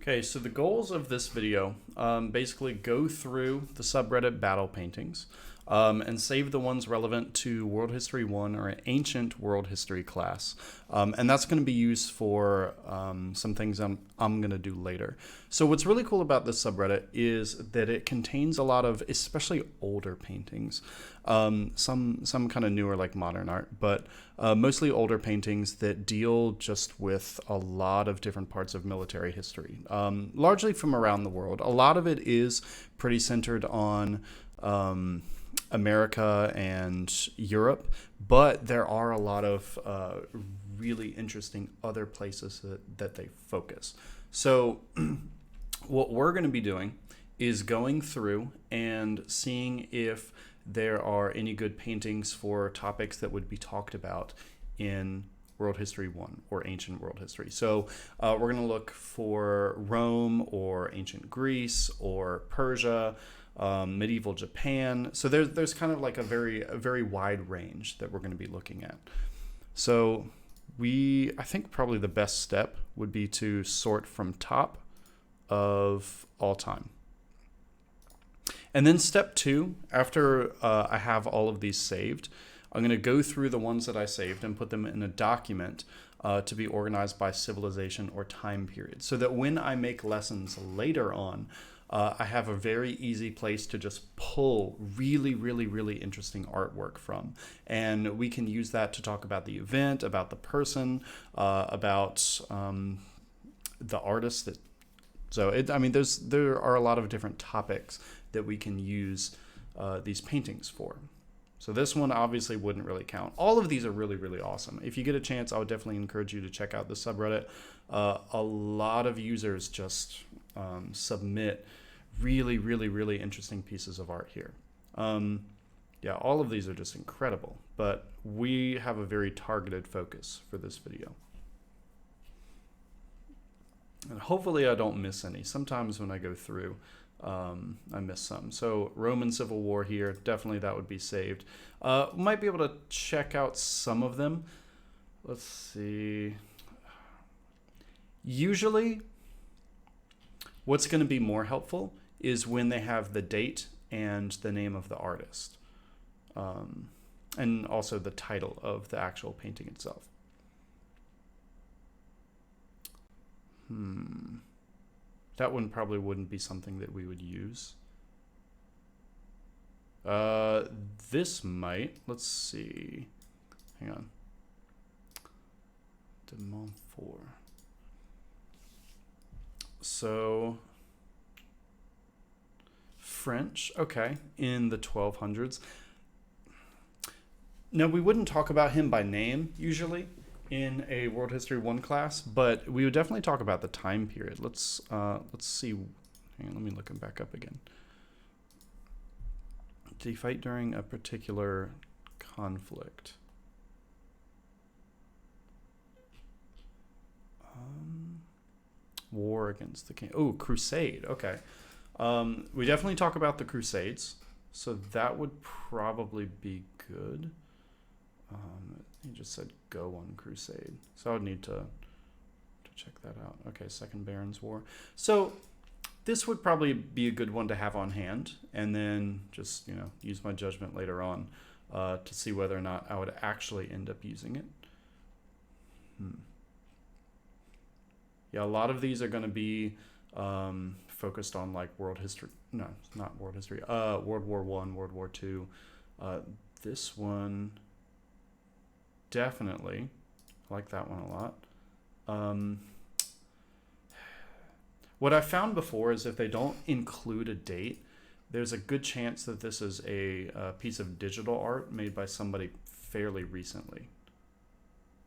Okay, so the goals of this video basically go through the subreddit battle paintings and save the ones relevant to World History 1 or an ancient World History class. And that's going to be used for some things I'm going to do later. So what's really cool about this subreddit is that it contains a lot of especially older paintings. Some kind of newer like modern art, but mostly older paintings that deal just with a lot of different parts of military history, largely from around the world. A lot of it is pretty centered on America and Europe, but there are a lot of really interesting other places that they focus. So what we're going to be doing is going through and seeing if there are any good paintings for topics that would be talked about in World History 1 or Ancient World History. So we're going to look for Rome or Ancient Greece or Persia, medieval Japan. So there's kind of like a very wide range that we're going to be looking at. So I think probably the best step would be to sort from top of all time. And then step 2, after I have all of these saved, I'm going to go through the ones that I saved and put them in a document to be organized by civilization or time period, so that when I make lessons later on, I have a very easy place to just pull really interesting artwork from. And we can use that to talk about the event, about the person, about the artist. There are a lot of different topics that we can use these paintings for. So this one obviously wouldn't really count. All of these are really awesome. If you get a chance, I would definitely encourage you to check out the subreddit. A lot of users just submit really interesting pieces of art here. Yeah, all of these are just incredible, but we have a very targeted focus for this video. And hopefully I don't miss any. Sometimes when I go through, I miss some. So Roman Civil War here, definitely that would be saved. Might be able to check out some of them. Let's see. Usually, what's going to be more helpful is when they have the date and the name of the artist. And also the title of the actual painting itself. That one probably wouldn't be something that we would use. This might. Let's see. Hang on. De Montfort. So, French, okay, in the 1200s. Now, we wouldn't talk about him by name, usually, in a World History 1 class, but we would definitely talk about the time period. Let's see. Hang on, let me look him back up again. Did he fight during a particular conflict? War against the king. Oh, crusade. Okay. We definitely talk about the crusades, so that would probably be good. He just said go on crusade, so I would need to check that out. Okay, Second Barons War. So this would probably be a good one to have on hand, and then just use my judgment later on to see whether or not I would actually end up using it. Yeah, a lot of these are going to be focused on like world history. No, not world history. World War I, World War II. This one. Definitely. I like that one a lot. What I found before is if they don't include a date, there's a good chance that this is a piece of digital art made by somebody fairly recently.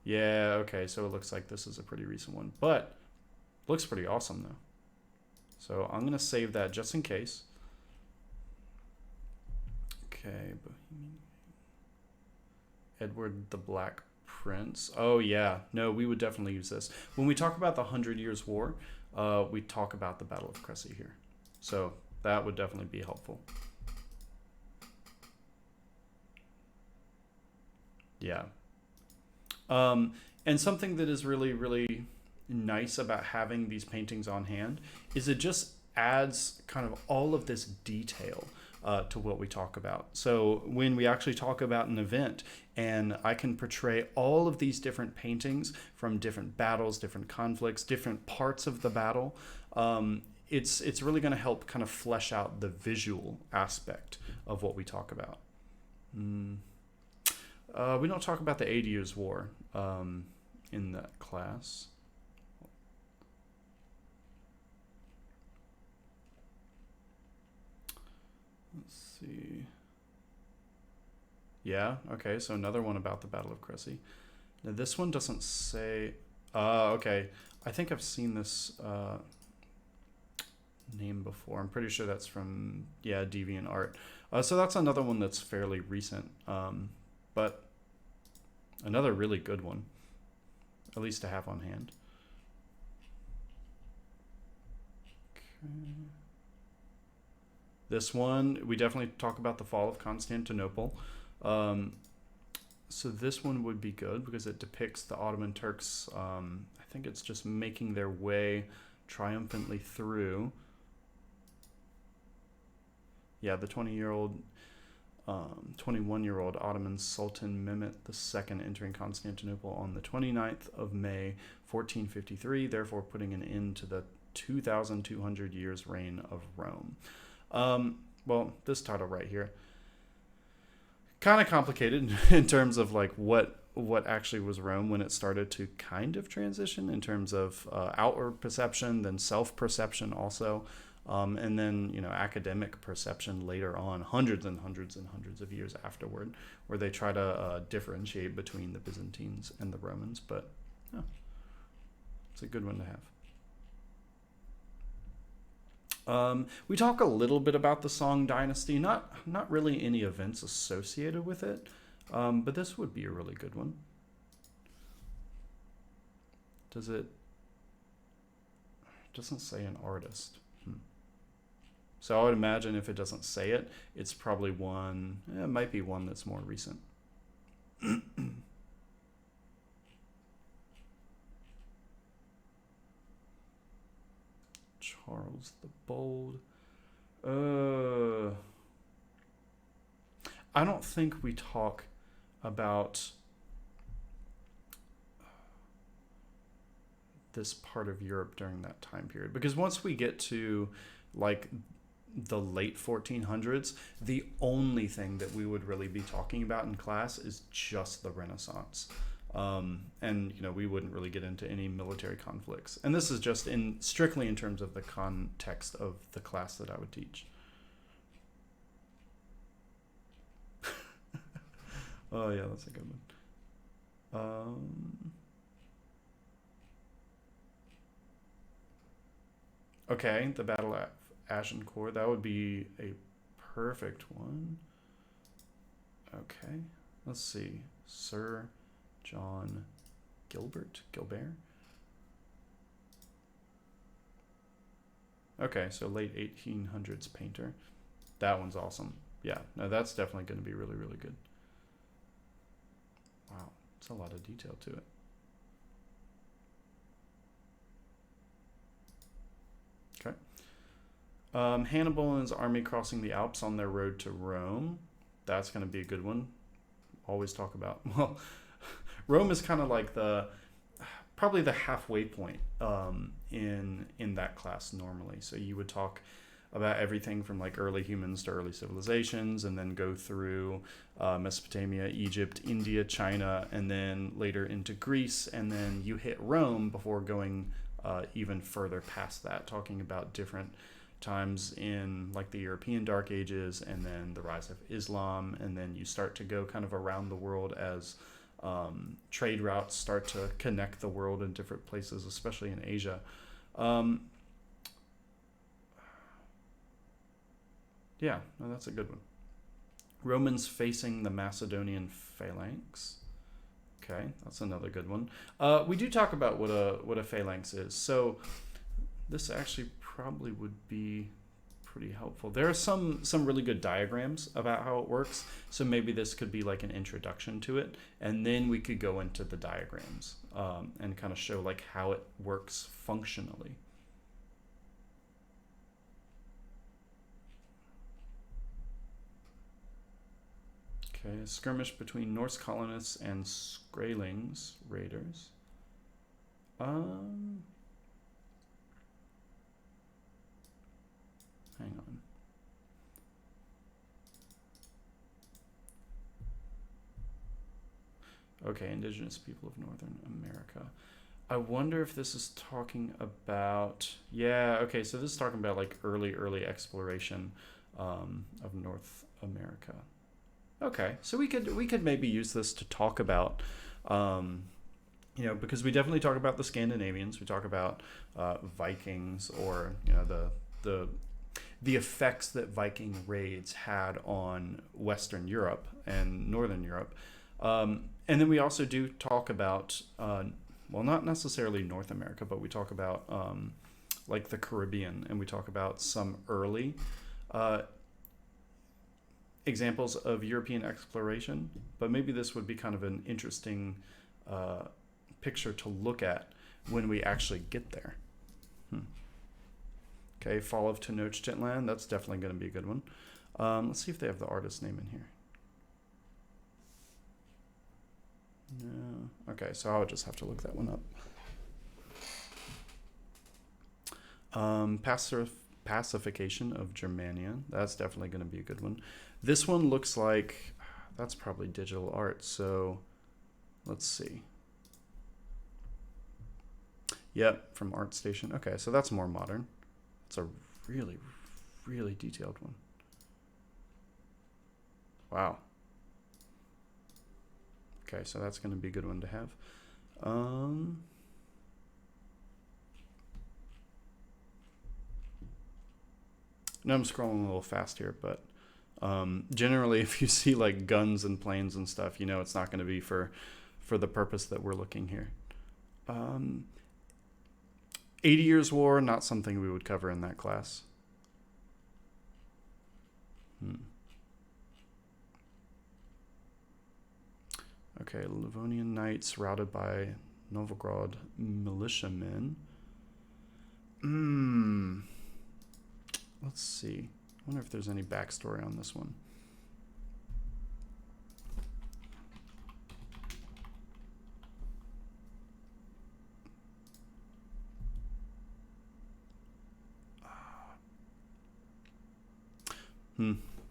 Yeah, okay, so it looks like this is a pretty recent one, but looks pretty awesome though. So I'm going to save that just in case. Okay, Edward the Black Prince. Oh yeah, no, we would definitely use this. When we talk about the 100 Years' War, we talk about the Battle of Crécy here. So that would definitely be helpful. Yeah. And something that is really nice about having these paintings on hand is it just adds kind of all of this detail to what we talk about. So when we actually talk about an event and I can portray all of these different paintings from different battles, different conflicts, different parts of the battle, it's really going to help kind of flesh out the visual aspect of what we talk about. We don't talk about the 80 Years' War in that class. Let's see. Yeah, okay, so another one about the Battle of Crécy. Now this one doesn't say... okay, I think I've seen this name before. I'm pretty sure that's from, yeah, DeviantArt. So that's another one that's fairly recent, but another really good one, at least to have on hand. Okay. This one, we definitely talk about the fall of Constantinople. So this one would be good because it depicts the Ottoman Turks, I think it's just making their way triumphantly through. Yeah, the 21-year-old Ottoman Sultan Mehmet II entering Constantinople on the 29th of May, 1453, therefore putting an end to the 2,200 years reign of Rome. Well, this title right here, kind of complicated in terms of like what actually was Rome when it started to kind of transition in terms of outward perception, then self-perception also, and then, you know, academic perception later on, hundreds and hundreds and hundreds of years afterward, where they try to differentiate between the Byzantines and the Romans. But yeah, it's a good one to have. We talk a little bit about the Song Dynasty, not really any events associated with it, but this would be a really good one. Doesn't say an artist. So I would imagine if it doesn't say it, it's probably one, it might be one that's more recent. Charles the Bold. I don't think we talk about this part of Europe during that time period, because once we get to like the late 1400s, the only thing that we would really be talking about in class is just the Renaissance. And you know, we wouldn't really get into any military conflicts, and this is just strictly in terms of the context of the class that I would teach. Oh yeah, that's a good one. Okay, the Battle of Agincourt, that would be a perfect one. Okay, let's see, Sir John Gilbert. Okay, so late 1800s painter. That one's awesome. Yeah, no, that's definitely going to be really, really good. Wow, it's a lot of detail to it. Okay. Hannibal and his army crossing the Alps on their road to Rome. That's going to be a good one. Always talk about, well, Rome is kind of like probably the halfway point in that class normally. So you would talk about everything from like early humans to early civilizations, and then go through Mesopotamia, Egypt, India, China, and then later into Greece, and then you hit Rome before going even further past that, talking about different times in like the European Dark Ages, and then the rise of Islam, and then you start to go kind of around the world as trade routes start to connect the world in different places, especially in Asia. Yeah, no, that's a good one. Romans facing the Macedonian phalanx. Okay, that's another good one. We do talk about what a phalanx is. So this actually probably would be pretty helpful. There are some really good diagrams about how it works, so maybe this could be like an introduction to it, and then we could go into the diagrams and kind of show like how it works functionally. Okay, a skirmish between Norse colonists and Skraelings raiders. Hang on. Okay, indigenous people of Northern America. I wonder if this is talking about, yeah, okay, so this is talking about like early exploration of North America. Okay, so we could maybe use this to talk about, you know, because we definitely talk about the Scandinavians, we talk about Vikings, or you know the effects that Viking raids had on Western Europe and Northern Europe, and then we also do talk about, well, not necessarily North America, but we talk about like the Caribbean, and we talk about some early examples of European exploration, but maybe this would be kind of an interesting picture to look at when we actually get there. Okay, Fall of Tenochtitlan, that's definitely going to be a good one. Let's see if they have the artist name in here. No. Okay, so I'll just have to look that one up. Pacification of Germania, that's definitely going to be a good one. This one looks like that's probably digital art, so let's see. Yep, from ArtStation. Okay, so that's more modern. It's a really detailed one. Wow. Okay, so that's going to be a good one to have. Now I'm scrolling a little fast here, but generally if you see like guns and planes and stuff, you know it's not going to be for the purpose that we're looking here. 80 Years War, not something we would cover in that class. Okay, Livonian Knights routed by Novgorod militiamen. Let's see. I wonder if there's any backstory on this one.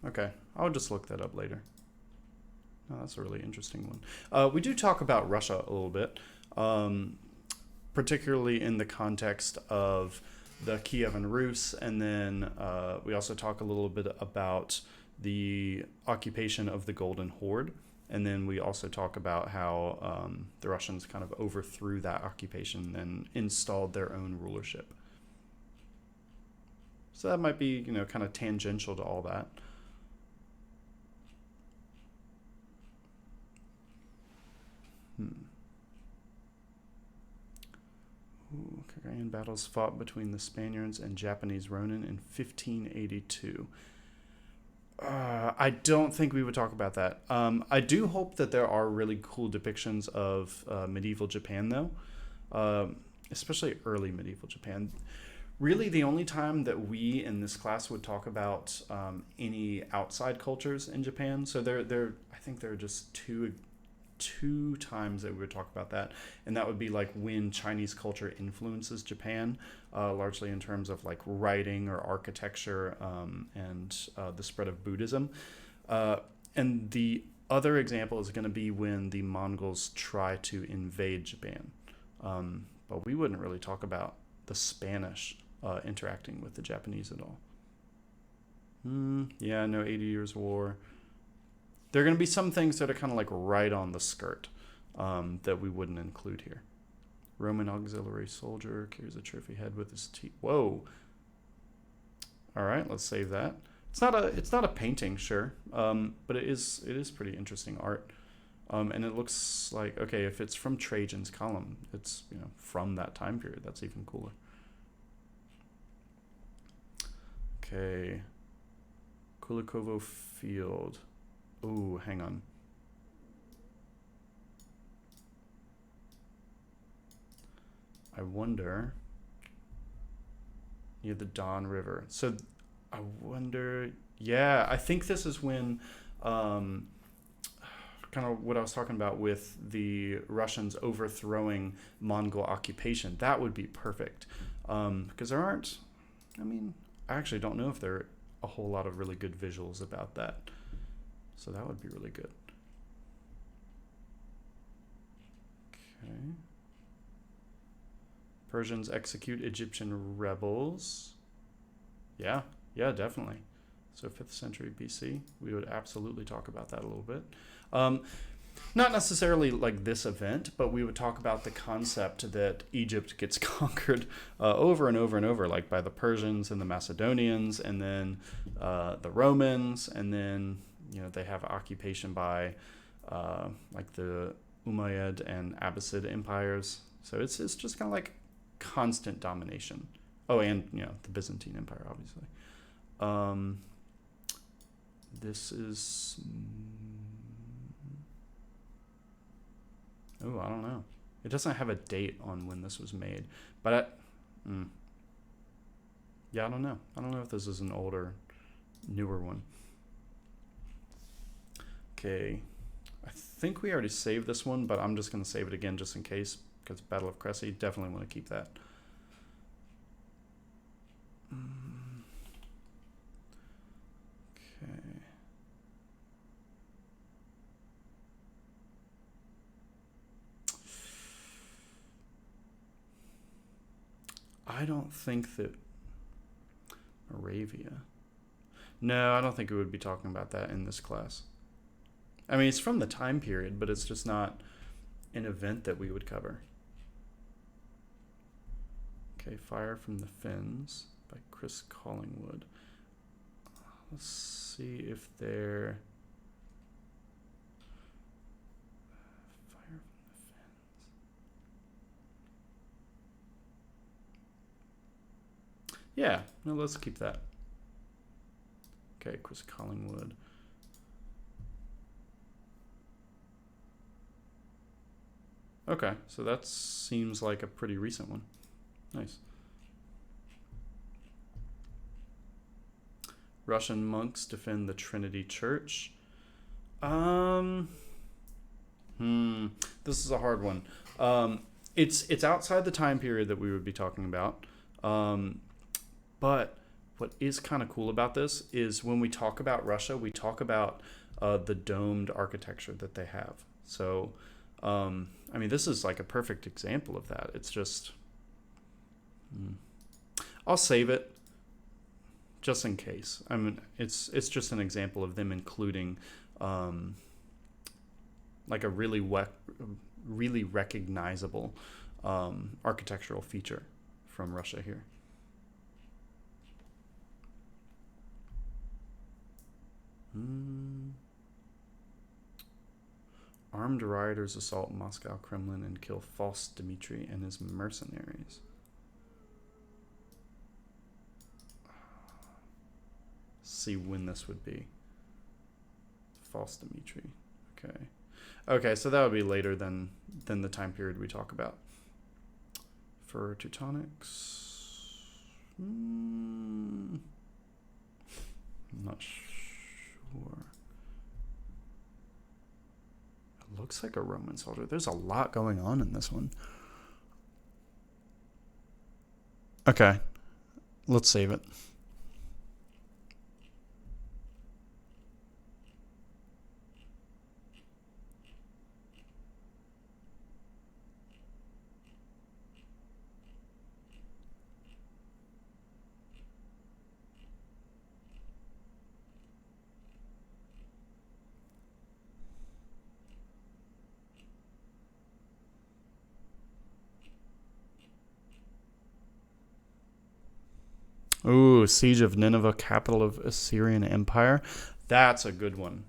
Okay, I'll just look that up later. Oh, that's a really interesting one. We do talk about Russia a little bit, particularly in the context of the Kievan Rus, and then we also talk a little bit about the occupation of the Golden Horde, and then we also talk about how the Russians kind of overthrew that occupation and installed their own rulership. So that might be, you know, kind of tangential to all that. Hungarian battles fought between the Spaniards and Japanese Ronin in 1582. I don't think we would talk about that. I do hope that there are really cool depictions of medieval Japan, though, especially early medieval Japan. Really, the only time that we in this class would talk about any outside cultures in Japan. So I think there are just two times that we would talk about that, and that would be like when Chinese culture influences Japan, largely in terms of like writing or architecture, and the spread of Buddhism. And the other example is going to be when the Mongols try to invade Japan. But we wouldn't really talk about the Spanish interacting with the Japanese at all. Yeah, no 80 Years War. There are going to be some things that are kind of like right on the skirt that we wouldn't include here. Roman auxiliary soldier carries a trophy head with his teeth. Whoa. All right, let's save that. It's not a painting, sure, but it is pretty interesting art. And it looks like, okay, if it's from Trajan's column, it's, you know, from that time period. That's even cooler. Okay. Kulikovo Field. Ooh, hang on. I wonder. Near the Don River. So I wonder. Yeah, I think this is when kind of what I was talking about with the Russians overthrowing Mongol occupation. That would be perfect. Because there aren't, I mean, I actually don't know if there are a whole lot of really good visuals about that. So that would be really good. Okay. Persians execute Egyptian rebels. Yeah, definitely. So 5th century BC, we would absolutely talk about that a little bit. Not necessarily like this event, but we would talk about the concept that Egypt gets conquered over and over and over, like by the Persians and the Macedonians, and then the Romans, and then they have occupation by like the Umayyad and Abbasid empires. So it's just kind of like constant domination. Oh, and the Byzantine Empire, obviously. This is. Oh, I don't know. It doesn't have a date on when this was made, but yeah, I don't know. I don't know if this is an older, newer one. Okay, I think we already saved this one, but I'm just going to save it again just in case, because Battle of Cressy, definitely want to keep that. Okay. I don't think that Moravia. No, I don't think we would be talking about that in this class. I mean, it's from the time period, but it's just not an event that we would cover. Okay, Fire from the Fens by Chris Collingwood. Let's see if they're... Fire from the Fens. Yeah, no, let's keep that. Okay, Chris Collingwood. Okay, so that seems like a pretty recent one. Nice. Russian monks defend the Trinity Church. This is a hard one. It's outside the time period that we would be talking about. But what is kind of cool about this is when we talk about Russia, we talk about the domed architecture that they have. So, I mean, this is like a perfect example of that. It's just, I'll save it just in case. I mean, it's just an example of them including like a really recognizable architectural feature from Russia here. Armed rioters assault Moscow Kremlin and kill false Dmitry and his mercenaries. See when this would be. False Dmitry. Okay, so that would be later than the time period we talk about. For Teutonics, I'm not sure. It looks like a Roman soldier. There's a lot going on in this one. Okay, let's save it. Ooh, Siege of Nineveh, capital of Assyrian Empire. That's a good one.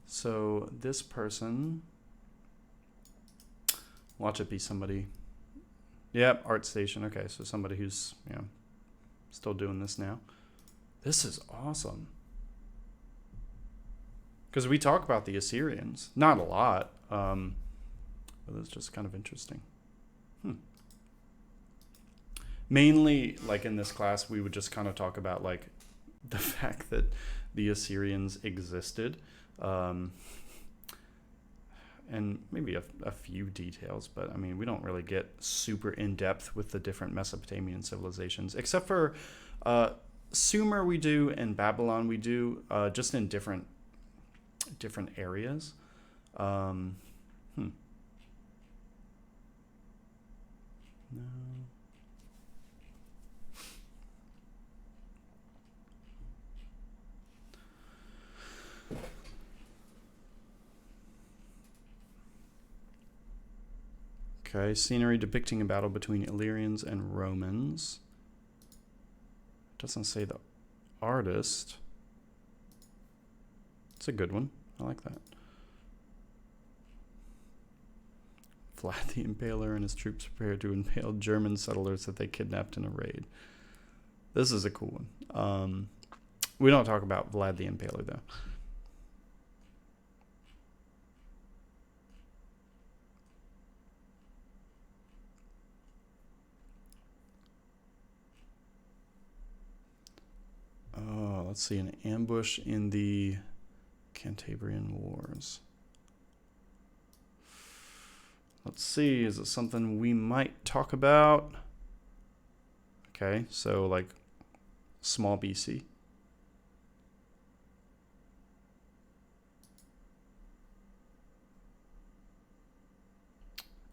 So this person, watch it be somebody. Yep, Art Station. Okay, so somebody who's still doing this now. This is awesome. Because we talk about the Assyrians. Not a lot. But it's just kind of interesting. Mainly, like in this class, we would just kind of talk about like the fact that the Assyrians existed. And maybe a few details, but I mean, we don't really get super in depth with the different Mesopotamian civilizations, except for Sumer we do and Babylon we do, just in different areas. No. Okay, scenery depicting a battle between Illyrians and Romans. It doesn't say the artist. It's a good one. I like that. Vlad the Impaler and his troops prepared to impale German settlers that they kidnapped in a raid. This is a cool one. We don't talk about Vlad the Impaler, though. Oh, let's see. An ambush in the Cantabrian Wars. Let's see. Is it something we might talk about? Okay, so like small BC.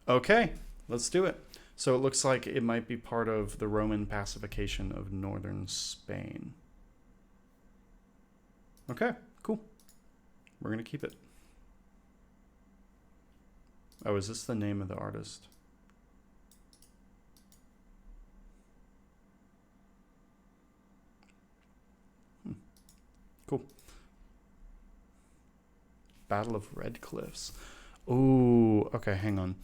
Okay, let's do it. So it looks like it might be part of the Roman pacification of northern Spain. Okay, cool. We're going to keep it. Oh, is this the name of the artist? Cool. Battle of Red Cliffs. Oh, okay, hang on.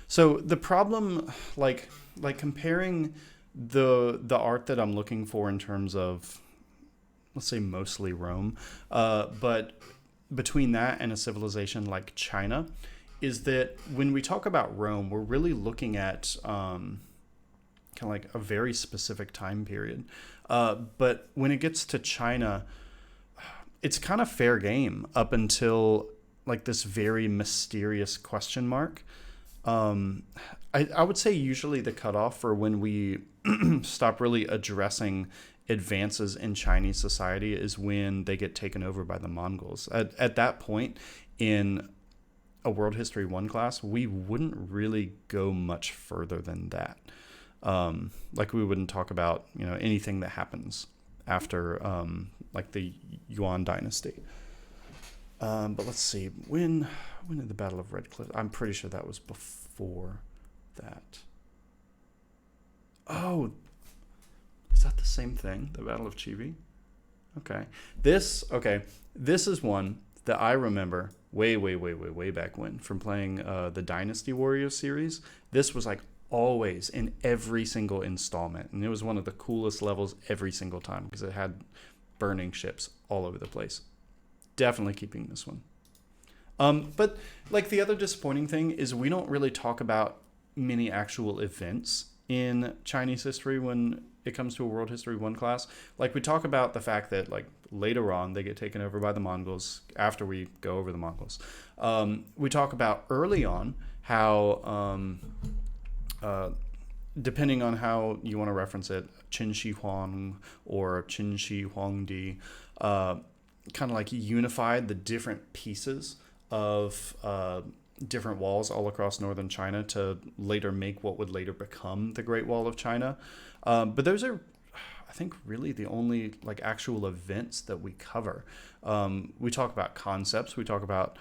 So the problem, like comparing the art that I'm looking for in terms of, let's say mostly Rome, but between that and a civilization like China, is that when we talk about Rome, we're really looking at kind of like a very specific time period. But when it gets to China, it's kind of fair game up until like this very mysterious question mark. I would say usually the cutoff for when we stop really addressing advances in Chinese society is when they get taken over by the Mongols. At that point in a World History 1 class, we wouldn't really go much further than that. Like we wouldn't talk about, anything that happens after like the Yuan dynasty. But let's see, when did the Battle of Red Cliff? I'm pretty sure that was before that. Oh, is that the same thing? The Battle of Chibi? Okay. This is one that I remember way back when from playing the Dynasty Warriors series. This was like always in every single installment, and it was one of the coolest levels every single time because it had burning ships all over the place. Definitely keeping this one. But like the other disappointing thing is we don't really talk about many actual events in Chinese history when it comes to a World History 1 class. Like we talk about the fact that like later on they get taken over by the Mongols after we go over the Mongols. We talk about early on how, depending on how you want to reference it, Qin Shi Huang or Qin Shi Huangdi, kind of like unified the different pieces of different walls all across northern China to later make what would later become the Great Wall of China. But those are, I think, really the only like actual events that we cover. We talk about concepts. We talk about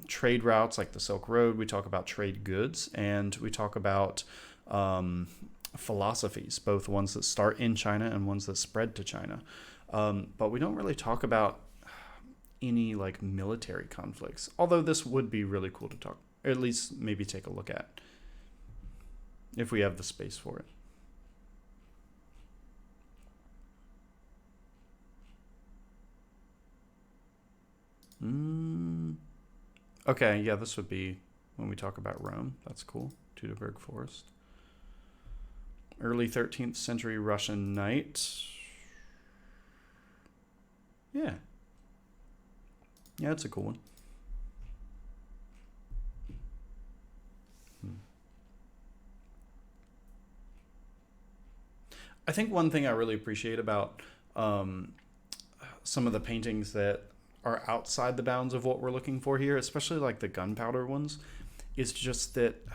trade routes like the Silk Road. We talk about trade goods, and we talk about philosophies, both ones that start in China and ones that spread to China. But we don't really talk about any like military conflicts, although this would be really cool to talk, or at least maybe take a look at if we have the space for it. Okay, yeah, this would be when we talk about Rome. That's cool. Teutoburg Forest. Early 13th century Russian knight. Yeah. Yeah, it's a cool one. I think one thing I really appreciate about some of the paintings that are outside the bounds of what we're looking for here, especially like the gunpowder ones, is just that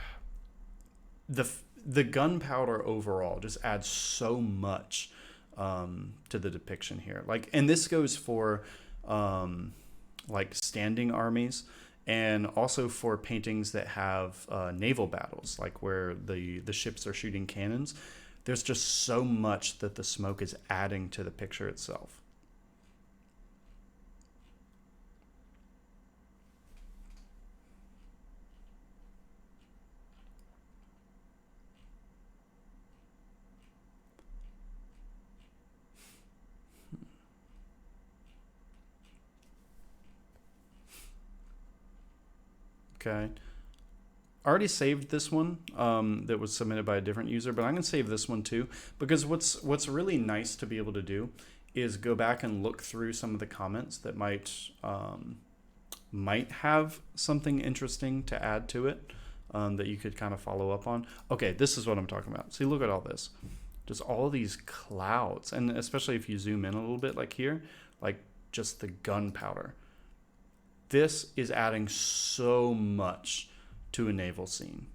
the the gunpowder overall just adds so much to the depiction here. Like, and this goes for like standing armies, and also for paintings that have naval battles, like where the ships are shooting cannons. There's just so much that the smoke is adding to the picture itself. Okay. I already saved this one that was submitted by a different user, but I'm gonna save this one too, because what's really nice to be able to do is go back and look through some of the comments that might have something interesting to add to it, that you could kind of follow up on. Okay, this is what I'm talking about. See, look at all this. Just all these clouds, and especially if you zoom in a little bit, like here, like just the gunpowder. This is adding so much to a naval scene.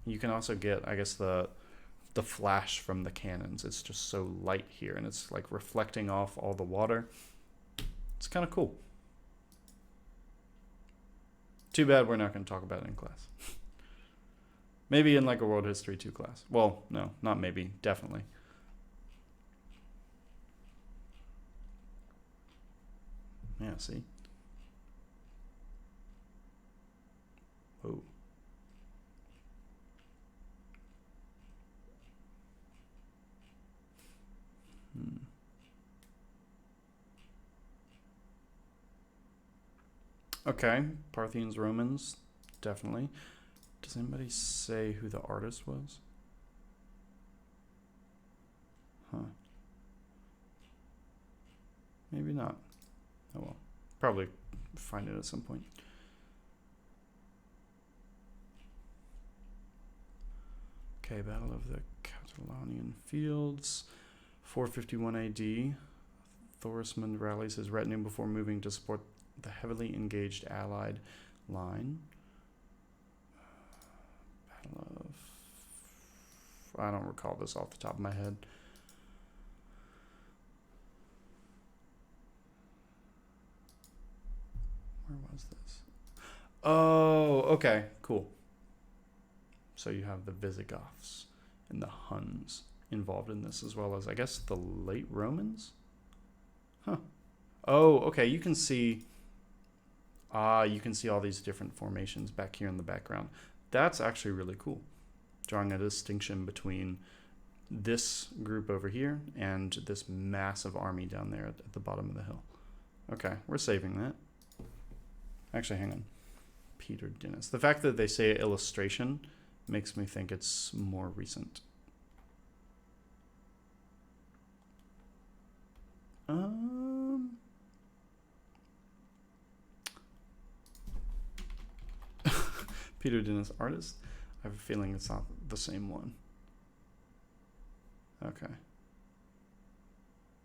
You can also get, I guess, the flash from the cannons. It's just so light here, and it's like reflecting off all the water. It's kind of cool. Too bad we're not going to talk about it in class. Maybe in like a World History 2 class. Well, no, not maybe, definitely. Yeah, see? Oh. Okay, Parthians, Romans, definitely. Does anybody say who the artist was? Huh. Maybe not. Oh well. Probably find it at some point. Okay, Battle of the Catalonian Fields. 451 AD. Thorismund rallies his retinue before moving to support the heavily engaged Allied line. Battle of... I don't recall this off the top of my head. Where was this? Oh, okay, cool. So you have the Visigoths and the Huns involved in this, as well as, I guess, the late Romans? Huh. Oh, okay, you can see... you can see all these different formations back here in the background. That's actually really cool. Drawing a distinction between this group over here and this massive army down there at the bottom of the hill. Okay, we're saving that. Actually, hang on. Peter Dennis. The fact that they say illustration makes me think it's more recent. Peter Dennis artist. I have a feeling it's not the same one. Okay.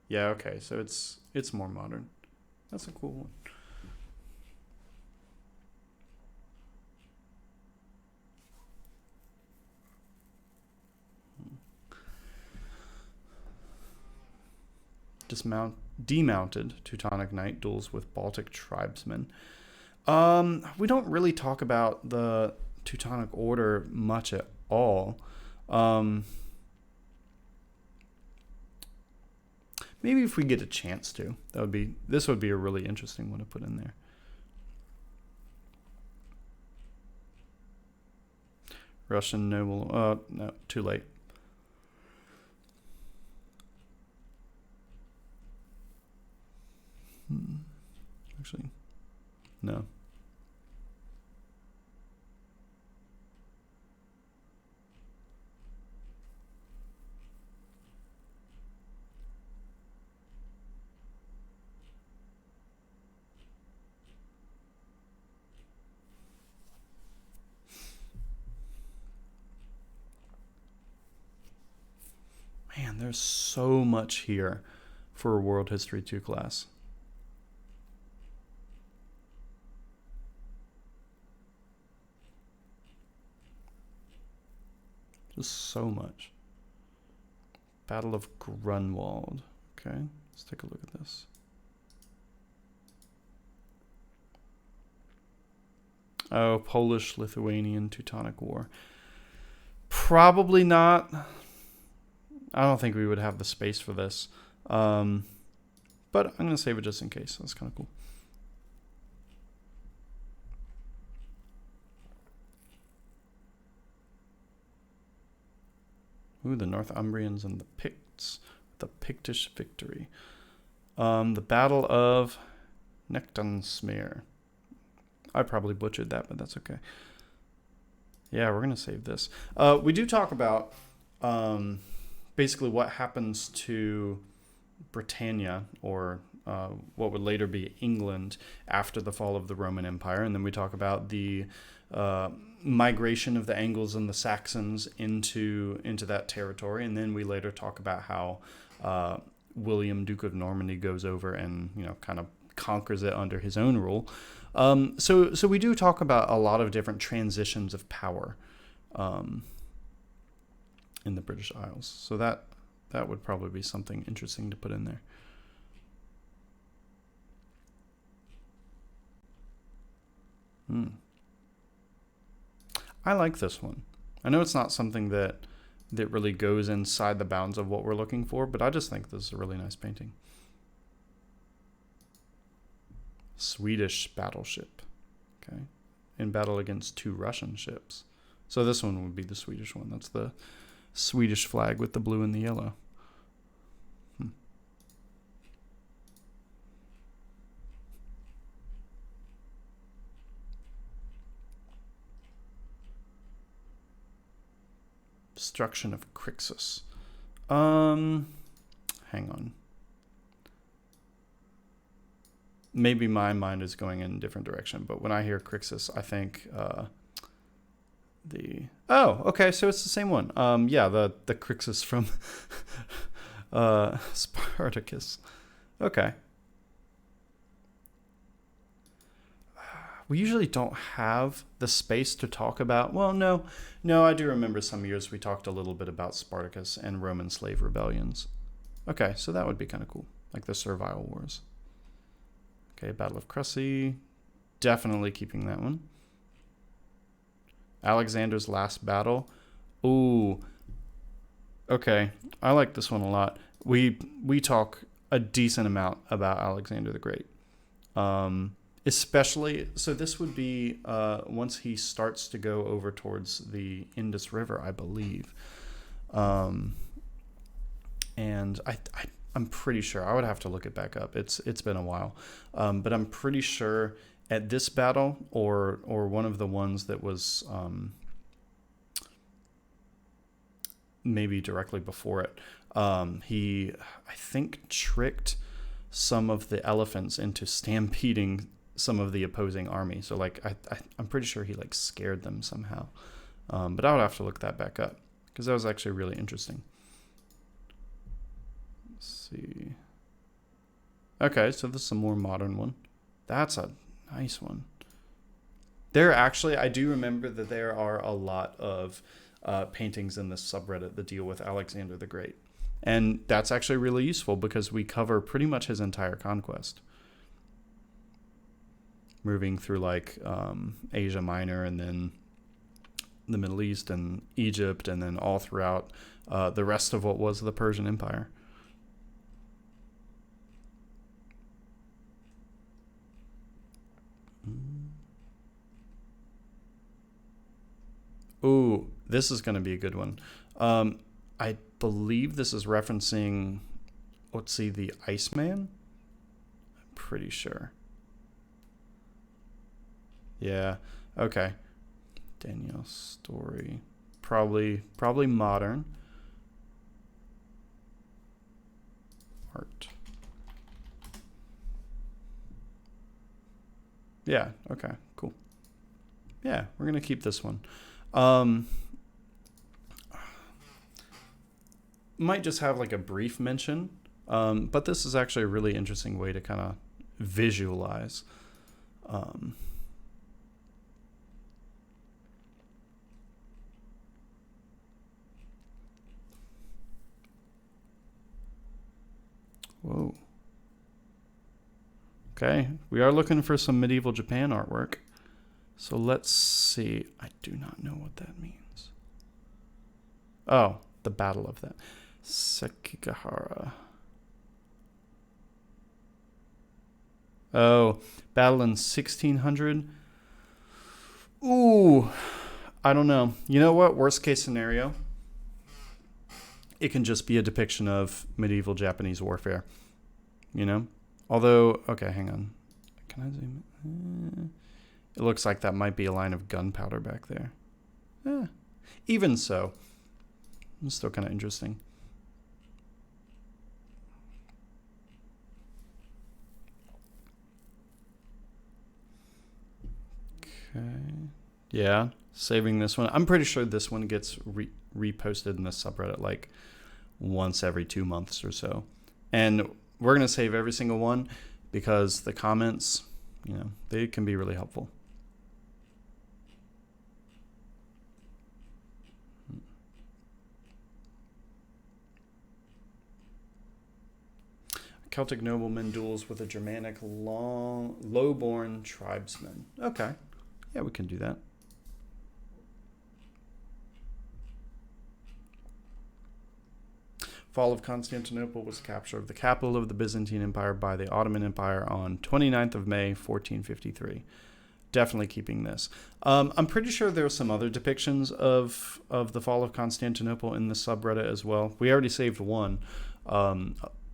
Yeah, okay, so it's more modern. That's a cool one. Demounted Teutonic Knight duels with Baltic tribesmen. We don't really talk about the Teutonic Order much at all. Maybe if we get a chance to, this would be a really interesting one to put in there. Russian noble. No, too late. Actually, No. Man, there's so much here for a World History 2 class. Just so much. Battle of Grunwald. Okay, let's take a look at this. Oh, Polish-Lithuanian Teutonic War. Probably not. I don't think we would have the space for this. But I'm going to save it just in case. That's kind of cool. Ooh, the Northumbrians and the Picts. The Pictish victory. The Battle of Nectansmere. I probably butchered that, but that's okay. Yeah, we're going to save this. We do talk about basically what happens to Britannia, or what would later be England, after the fall of the Roman Empire. And then we talk about the migration of the Angles and the Saxons into that territory. And then we later talk about how William, Duke of Normandy, goes over and, kind of conquers it under his own rule. So we do talk about a lot of different transitions of power in the British Isles. So that would probably be something interesting to put in there. I like this one. I know it's not something that really goes inside the bounds of what we're looking for, but I just think this is a really nice painting. Swedish battleship. Okay. In battle against 2 Russian ships. So this one would be the Swedish one. That's the Swedish flag with the blue and the yellow. Destruction of Crixus. Hang on. Maybe my mind is going in a different direction, but when I hear Crixus, I think okay, so it's the same one. Yeah, the Crixus from Spartacus. Okay. We usually don't have the space to talk about. Well, no, I do remember some years we talked a little bit about Spartacus and Roman slave rebellions. Okay, so that would be kind of cool, like the Servile Wars. Okay, Battle of Cressy, definitely keeping that one. Alexander's last battle. Ooh, okay, I like this one a lot. We talk a decent amount about Alexander the Great. Especially, so this would be once he starts to go over towards the Indus River, I believe. And I'm pretty sure, I would have to look it back up. It's been a while. But I'm pretty sure at this battle, or one of the ones that was maybe directly before it, he, I think, tricked some of the elephants into stampeding some of the opposing army. So I'm pretty sure he scared them somehow. But I would have to look that back up because that was actually really interesting. Let's see. Okay, so this is a more modern one. That's a nice one. I do remember that there are a lot of paintings in this subreddit that deal with Alexander the Great. And that's actually really useful because we cover pretty much his entire conquest. Moving through Asia Minor and then the Middle East and Egypt and then all throughout the rest of what was the Persian Empire. Ooh, this is going to be a good one. I believe this is referencing, the Iceman? I'm pretty sure. Yeah. Okay. Danielle Story. Probably modern art. Yeah. Okay. Cool. Yeah, we're gonna keep this one. Um, might just have like a brief mention, but this is actually a really interesting way to kind of visualize. Um, whoa. Okay, we are looking for some medieval Japan artwork. So let's see. I do not know what that means. Oh, the Battle of that. Sekigahara. Oh, battle in 1600. Ooh, I don't know. You know what? Worst case scenario, it can just be a depiction of medieval Japanese warfare. You know? Although, okay, hang on. Can I zoom in? It looks like that might be a line of gunpowder back there. Even so, it's still kind of interesting. Okay. Yeah, saving this one. I'm pretty sure this one gets reposted in the subreddit like once every 2 months or so. And we're going to save every single one because the comments, you know, they can be really helpful. Celtic nobleman duels with a Germanic low-born tribesman. Okay. Yeah, we can do that. Fall of Constantinople was capture of the capital of the Byzantine Empire by the Ottoman Empire on 29th of May, 1453. Definitely keeping this. I'm pretty sure there are some other depictions of the fall of Constantinople in the subreddit as well. We already saved one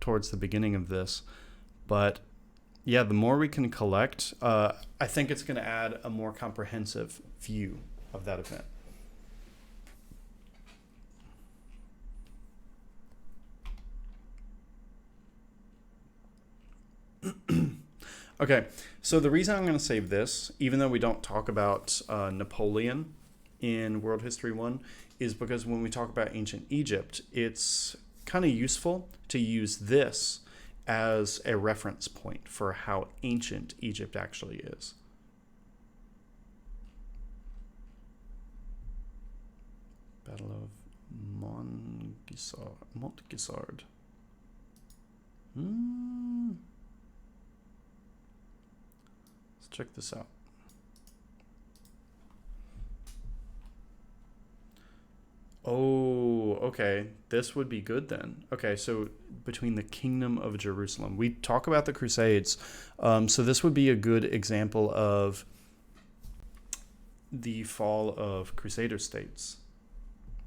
towards the beginning of this. But yeah, the more we can collect, I think it's going to add a more comprehensive view of that event. Okay, so the reason I'm going to save this, even though we don't talk about Napoleon in World History 1, is because when we talk about ancient Egypt, it's kind of useful to use this as a reference point for how ancient Egypt actually is. Battle of Montgisard. Let's check this out. Oh, okay. This would be good then. Okay, so between the Kingdom of Jerusalem, we talk about the Crusades. So this would be a good example of the fall of Crusader states.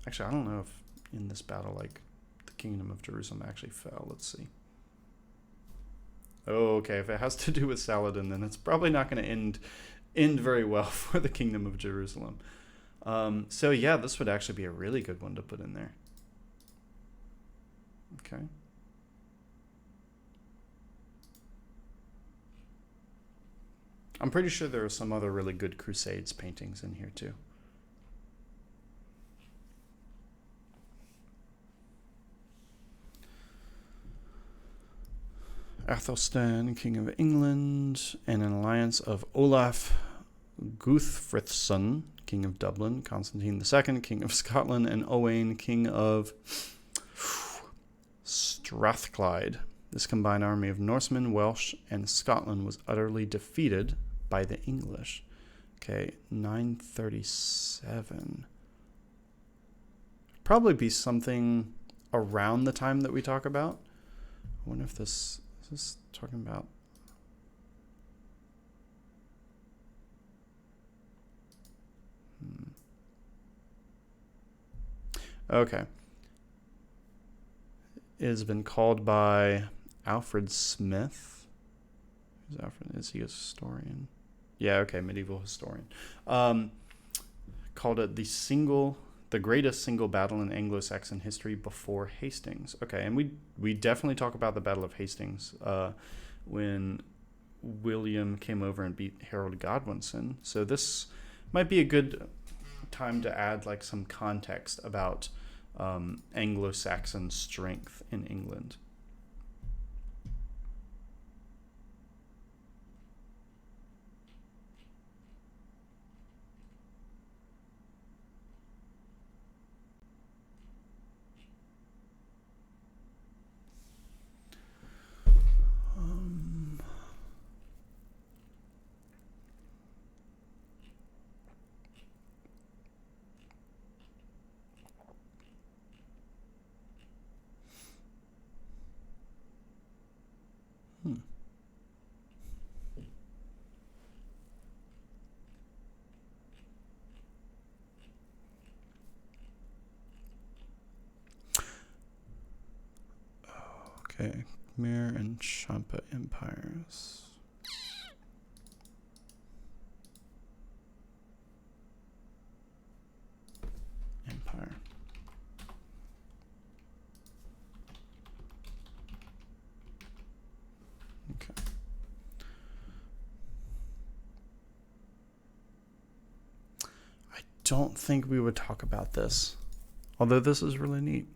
Actually, I don't know if in this battle, like, the Kingdom of Jerusalem actually fell. Let's see. Oh, okay. If it has to do with Saladin, then it's probably not going to end very well for the Kingdom of Jerusalem. So yeah, this would actually be a really good one to put in there. Okay. I'm pretty sure there are some other really good Crusades paintings in here too. Athelstan, King of England, and an alliance of Olaf Guthfrithson, King of Dublin, Constantine II, King of Scotland, and Owain, King of Strathclyde. This combined army of Norsemen, Welsh, and Scotland was utterly defeated by the English. Okay, 937. Probably be something around the time that we talk about. I wonder if this is talking about. Okay. It has been called by Alfred Smith. Who's Alfred? Is he a historian? Yeah, okay, medieval historian. Um, Called it the greatest single battle in Anglo-Saxon history before Hastings. Okay, and we definitely talk about the Battle of Hastings when William came over and beat Harold Godwinson. So this might be a good time to add like some context about Anglo-Saxon strength in England. Hmm. Okay, Khmer and Champa empires. Empire. Okay. I don't think we would talk about this, although this is really neat.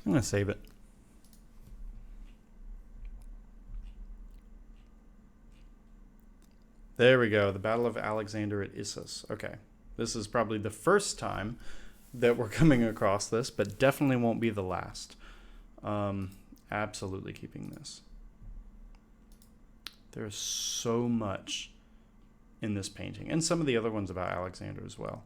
I'm going to save it. There we go. The Battle of Alexander at Issus. Okay. This is probably the first time that we're coming across this, but definitely won't be the last. Absolutely keeping this. There's so much in this painting, and some of the other ones about Alexander as well.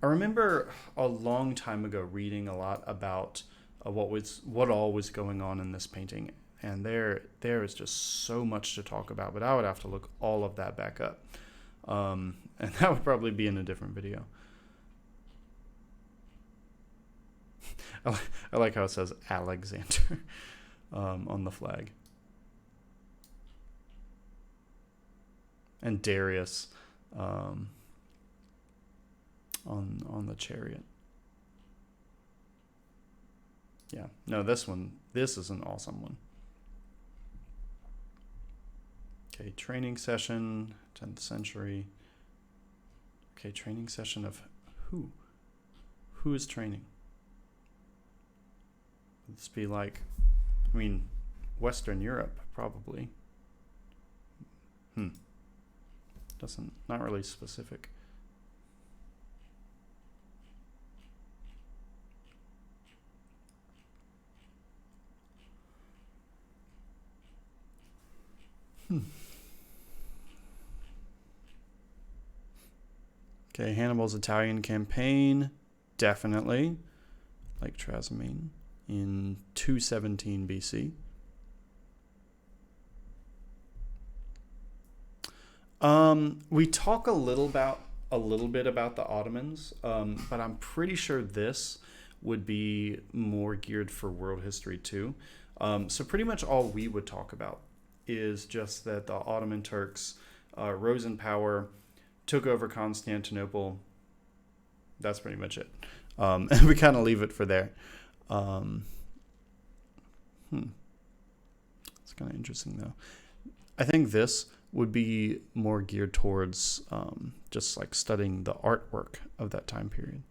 I remember a long time ago reading a lot about what all was going on in this painting, and there is just so much to talk about. But I would have to look all of that back up, and that would probably be in a different video. I like how it says Alexander on the flag, and Darius on the chariot. Yeah, no, this is an awesome one. Okay, training session, 10th century. Okay, training session of who? Who is training? Would this be like, I mean, Western Europe, probably. Not really specific. Okay, Hannibal's Italian campaign, definitely, like Trasimene, in 217 BC. We talk a little bit about the Ottomans, but I'm pretty sure this would be more geared for world history too. So pretty much all we would talk about is just that the Ottoman Turks rose in power, took over Constantinople. That's pretty much it. And we kind of leave it for there. It's kind of interesting though. I think this would be more geared towards just like studying the artwork of that time period.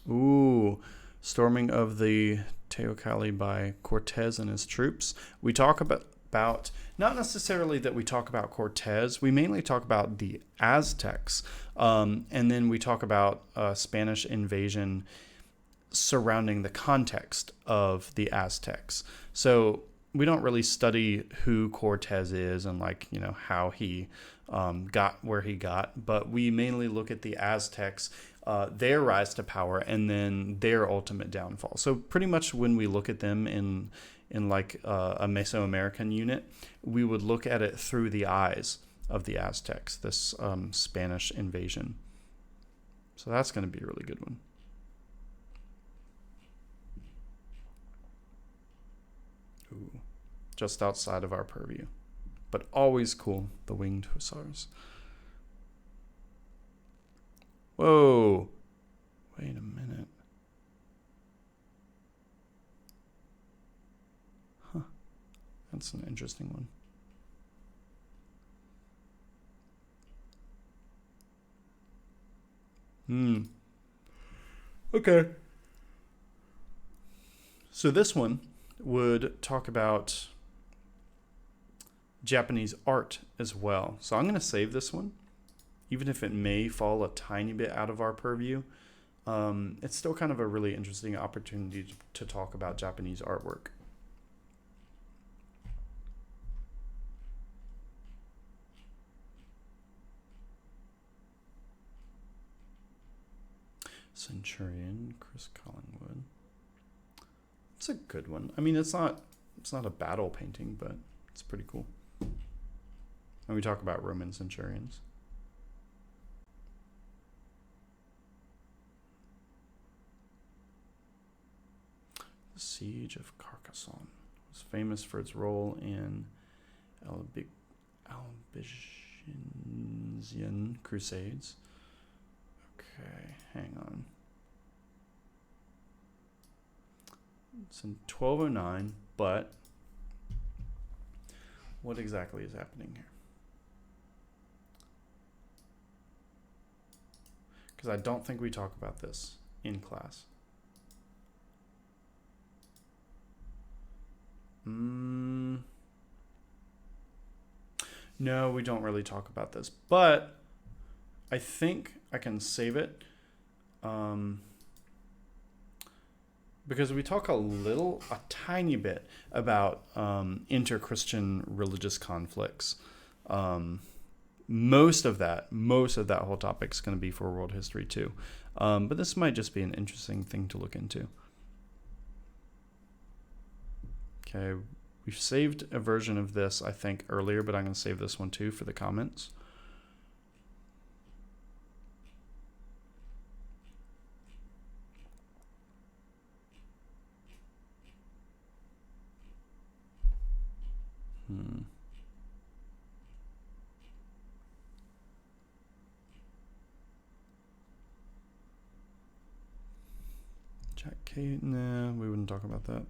Ooh, storming of the Teocalli by Cortez and his troops. We talk about not necessarily that we talk about Cortez. We mainly talk about the Aztecs, and then we talk about Spanish invasion surrounding the context of the Aztecs. So we don't really study who Cortez is and how he got where he got, but we mainly look at the Aztecs their rise to power and then their ultimate downfall. So pretty much when we look at them in like a Mesoamerican unit, we would look at it through the eyes of the Aztecs, this Spanish invasion. So that's going to be a really good one. Ooh, just outside of our purview, but always cool, the winged hussars. Whoa, wait a minute. Huh, that's an interesting one. Okay. So this one would talk about Japanese art as well. So I'm going to save this one, even if it may fall a tiny bit out of our purview. It's still kind of a really interesting opportunity to talk about Japanese artwork. Centurion, Chris Collingwood. It's a good one. I mean, it's not a battle painting, but it's pretty cool. And we talk about Roman centurions. The Siege of Carcassonne was famous for its role in Albigensian Crusades. Okay, hang on. It's in 1209, but what exactly is happening here? Because I don't think we talk about this in class. No, we don't really talk about this, but I think I can save it because we talk a tiny bit about inter-Christian religious conflicts. Most of that whole topic is going to be for world history too, but this might just be an interesting thing to look into. Okay, we've saved a version of this, I think, earlier, but I'm going to save this one too for the comments. Jack Kate, nah, we wouldn't talk about that.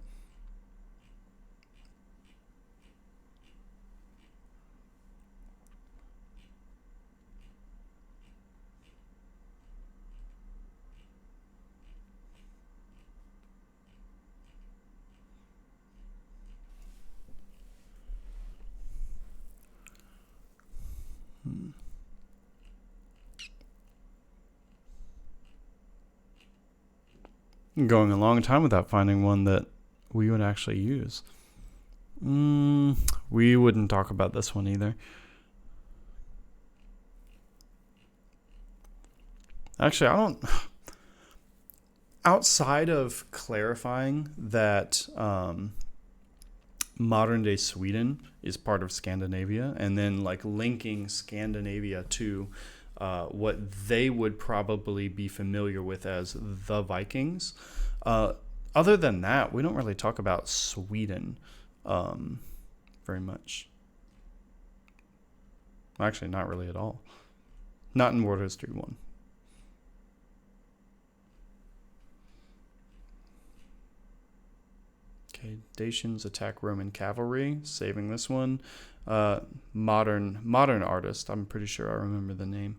Going a long time without finding one that we would actually use. We wouldn't talk about this one either. Actually, I don't. Outside of clarifying that modern day Sweden is part of Scandinavia, and then like linking Scandinavia to what they would probably be familiar with as the Vikings. Other than that, we don't really talk about Sweden very much. Actually, not really at all. Not in World History 1. Okay, Dacians attack Roman cavalry, saving this one. Modern artist, I'm pretty sure I remember the name.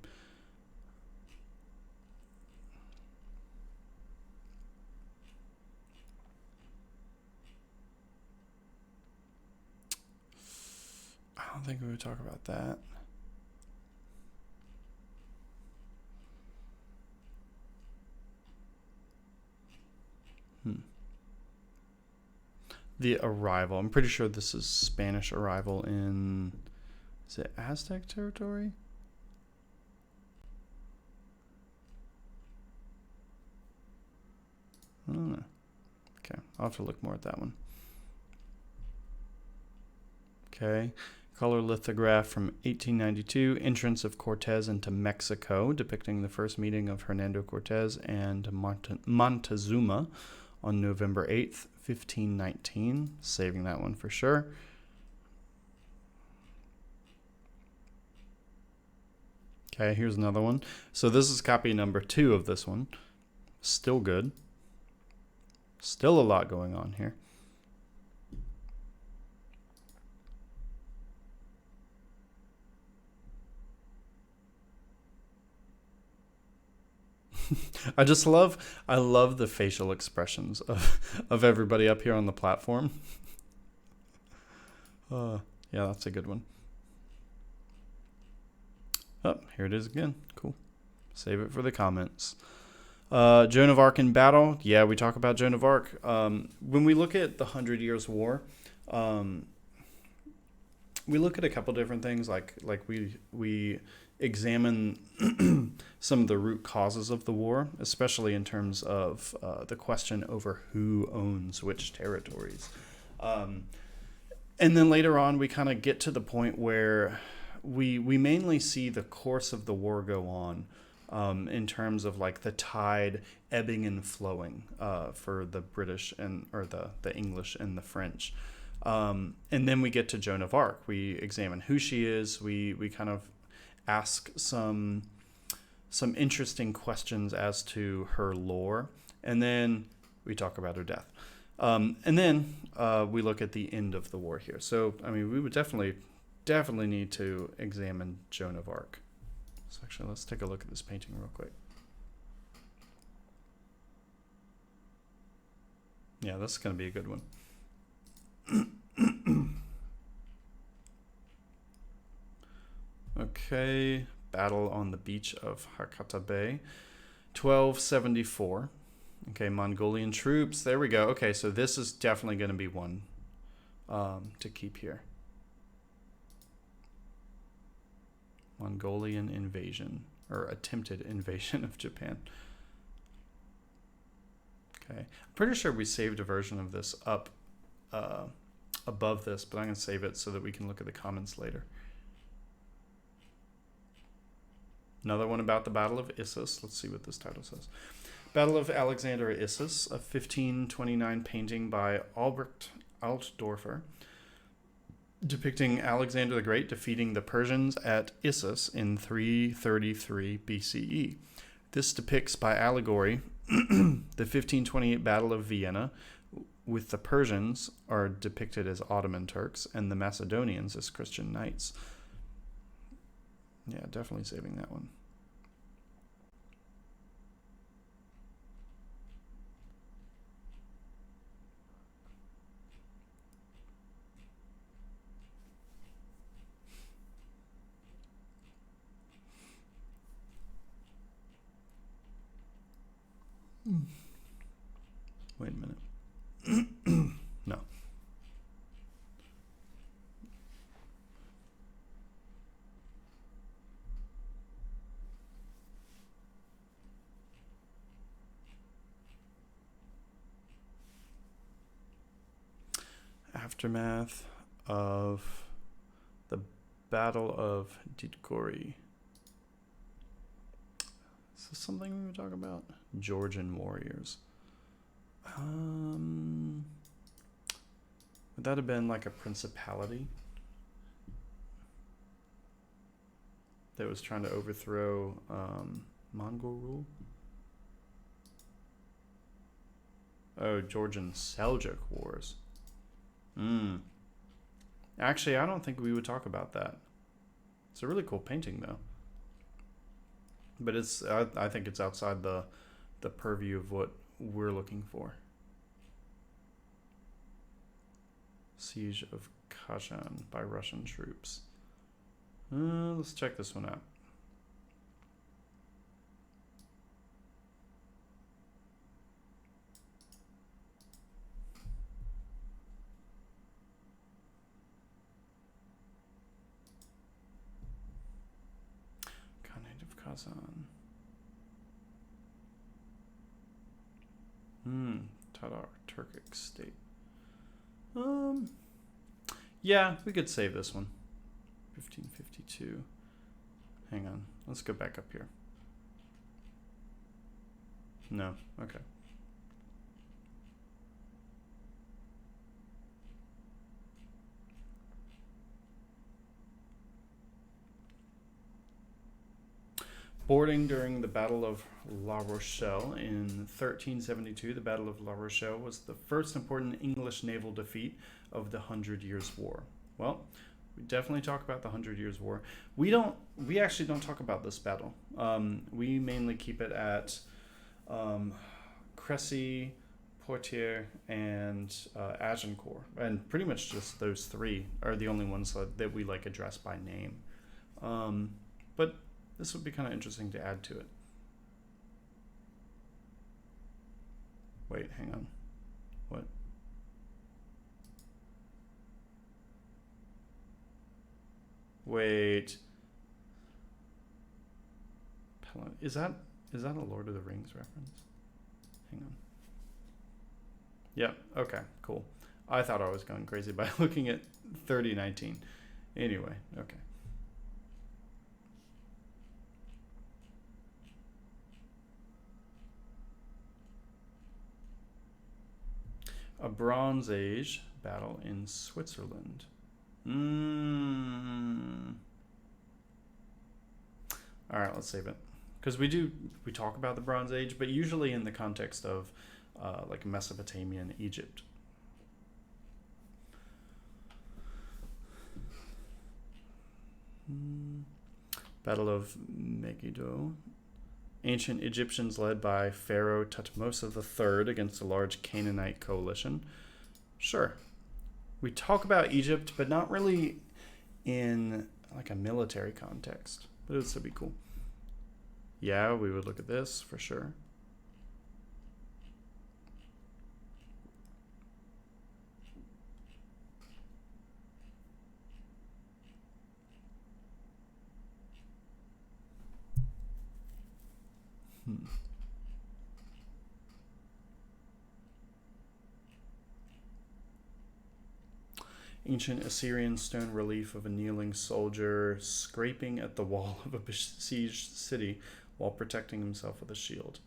I don't think we would talk about that. The arrival. I'm pretty sure this is Spanish arrival in, is it Aztec territory? don't know. Okay, I'll have to look more at that one. Okay, color lithograph from 1892, entrance of Cortez into Mexico, depicting the first meeting of Hernando Cortez and Montezuma on November 8th, 1519. Saving that one for sure. Okay, here's another one. So this is copy number 2 of this one. Still good. Still a lot going on here. I love the facial expressions of everybody up here on the platform. Yeah, that's a good one. Oh, here it is again. Cool. Save it for the comments. Joan of Arc in battle. Yeah, we talk about Joan of Arc. When we look at the 100 Years' War, we look at a couple different things. Like we examine some of the root causes of the war, especially in terms of the question over who owns which territories. And then later on, we kind of get to the point where we mainly see the course of the war go on in terms of like the tide ebbing and flowing for the British or the English and the French. And then we get to Joan of Arc. We examine who she is. We kind of ask some interesting questions as to her lore, and then we talk about her death. And then we look at the end of the war here. So, I mean, we would definitely need to examine Joan of Arc. So actually, let's take a look at this painting real quick. Yeah, this is going to be a good one. Okay, battle on the beach of Hakata Bay, 1274. Okay, Mongolian troops. There we go. Okay, so this is definitely going to be one to keep here. Mongolian invasion, or attempted invasion of Japan. Okay, I'm pretty sure we saved a version of this up above this, but I'm going to save it so that we can look at the comments later. Another one about the Battle of Issus. Let's see what this title says. Battle of Alexander at Issus, a 1529 painting by Albrecht Altdorfer, depicting Alexander the Great defeating the Persians at Issus in 333 BCE. This depicts by allegory the 1528 Battle of Vienna, with the Persians are depicted as Ottoman Turks and the Macedonians as Christian knights. Yeah, definitely saving that one. Wait a minute. No. Aftermath of the Battle of Didkori. Is this something we would talk about? Georgian warriors. Would that have been like a principality that was trying to overthrow Mongol rule? Oh, Georgian Seljuk wars. Actually, I don't think we would talk about that. It's a really cool painting, though. But it's I think it's outside the purview of what we're looking for. Siege of Kashan by Russian troops. Let's check this one out. Khanate of Kazan. Tatar Turkic state. Yeah, we could save this one. 1552. Hang on. Let's go back up here. No. Okay. Boarding during the Battle of La Rochelle in 1372, the Battle of La Rochelle was the first important English naval defeat of the 100 Years' War. Well, we definitely talk about the 100 Years' War. We actually don't talk about this battle. We mainly keep it at Crécy, Poitiers, and Agincourt, and pretty much just those three are the only ones that we like address by name. But this would be kind of interesting to add to it. Wait, hang on. What? Wait. Is that a Lord of the Rings reference? Hang on. Yep, okay, cool. I thought I was going crazy by looking at 3019. Anyway, okay. A Bronze Age battle in Switzerland. All right, let's save it. Because we talk about the Bronze Age, but usually in the context of like Mesopotamia and Egypt. Battle of Megiddo. Ancient Egyptians led by Pharaoh Tutmosis III against a large Canaanite coalition. Sure. We talk about Egypt, but not really in like a military context. But it would still be cool. Yeah, we would look at this for sure. Ancient Assyrian stone relief of a kneeling soldier scraping at the wall of a besieged city while protecting himself with a shield.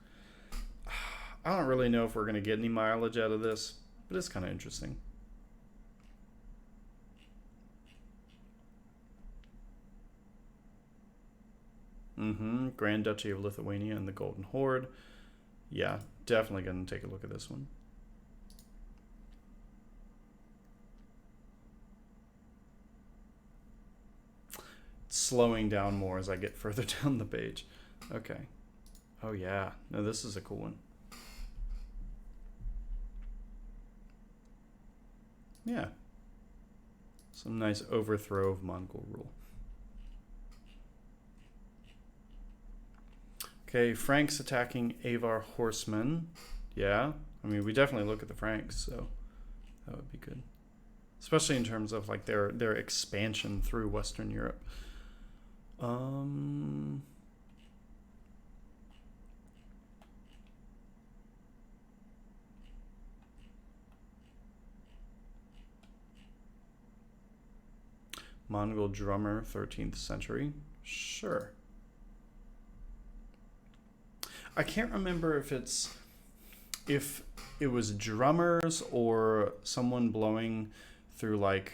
I don't really know if we're going to get any mileage out of this, but it's kind of interesting. Grand Duchy of Lithuania and the Golden Horde. Yeah, definitely going to take a look at this one. It's slowing down more as I get further down the page. Okay. Oh yeah. No, this is a cool one. Yeah. Some nice overthrow of Mongol rule. Okay, Franks attacking Avar horsemen. Yeah, I mean, we definitely look at the Franks, so that would be good. Especially in terms of like their expansion through Western Europe. Mongol drummer, 13th century. Sure. I can't remember if it was drummers or someone blowing through like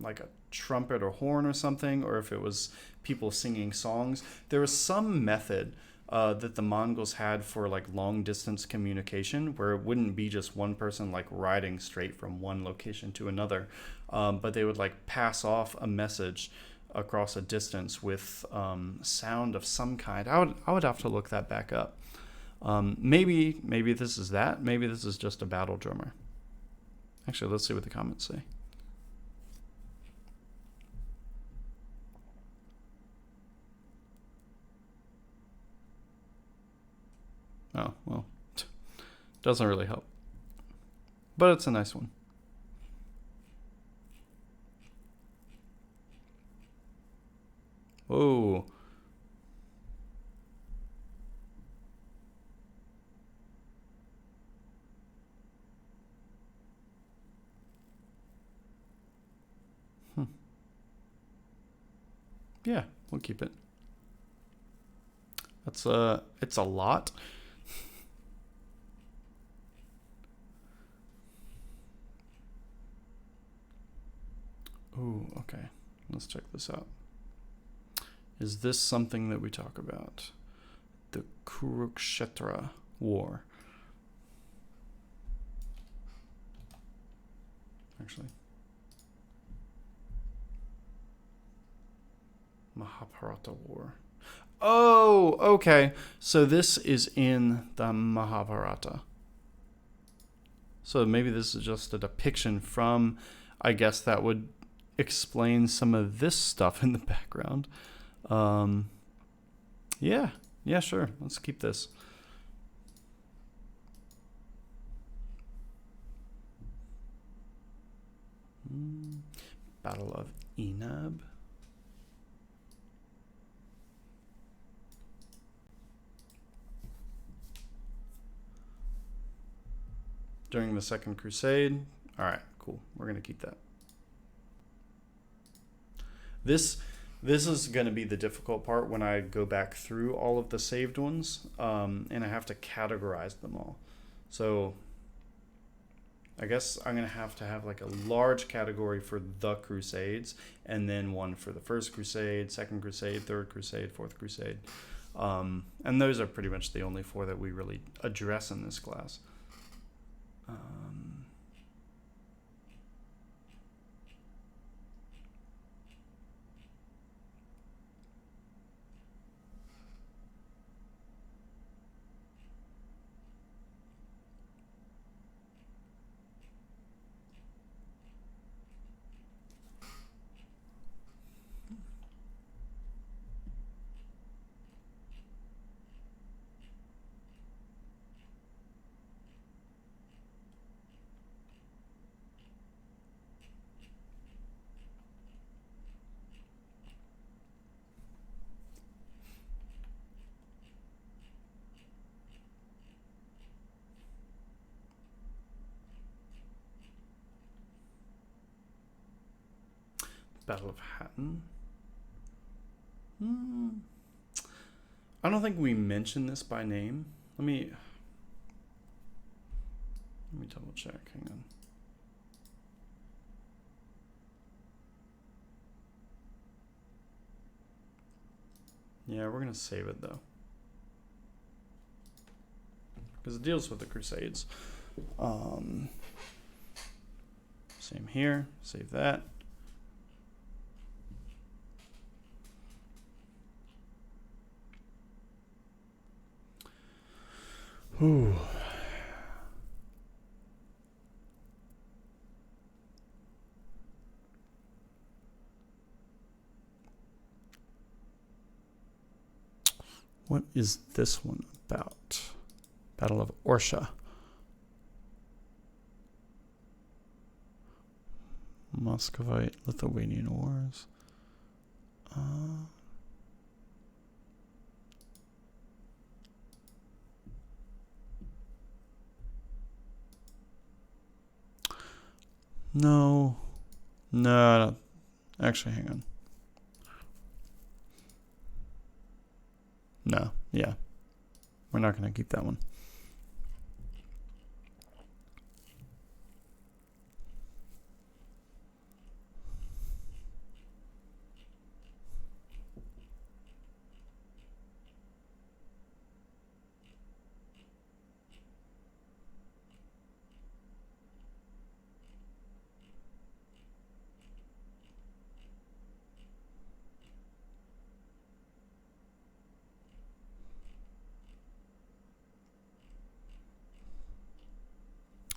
a trumpet or horn or something, or if it was people singing songs. There was some method that the Mongols had for like long distance communication where it wouldn't be just one person like riding straight from one location to another, but they would like pass off a message across a distance with sound of some kind. I would have to look that back up. Maybe this is that. Maybe this is just a battle drummer. Actually, let's see what the comments say. Oh, well, doesn't really help. But it's a nice one. Whoa. Yeah, we'll keep it. It's a lot. Ooh, okay. Let's check this out. Is this something that we talk about? The Kurukshetra War. Actually. Mahabharata War. Oh, okay. So this is in the Mahabharata. So maybe this is just a depiction from, I guess that would explain some of this stuff in the background. Yeah, sure. Let's keep this. Battle of Enab. During the Second Crusade. All right, cool. We're going to keep that. This is going to be the difficult part when I go back through all of the saved ones, and I have to categorize them all. So I guess I'm going to have like a large category for the Crusades, and then one for the First Crusade, Second Crusade, Third Crusade, Fourth Crusade. And those are pretty much the only 4 that we really address in this class. Battle of Hattin. I don't think we mentioned this by name. Let me double check. Hang on. Yeah, we're going to save it though, because it deals with the Crusades. Same here. Save that. Ooh. What is this one about? Battle of Orsha. Muscovite Lithuanian Wars. No, I don't. Actually, hang on. No, yeah. We're not going to keep that one.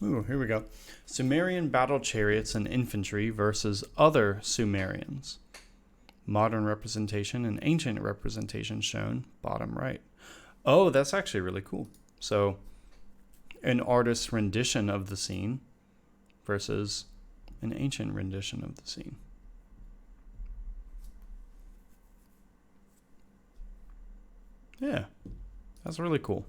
Ooh, here we go. Sumerian battle chariots and infantry versus other Sumerians. Modern representation and ancient representation shown, bottom right. Oh, that's actually really cool. So, an artist's rendition of the scene versus an ancient rendition of the scene. Yeah, that's really cool.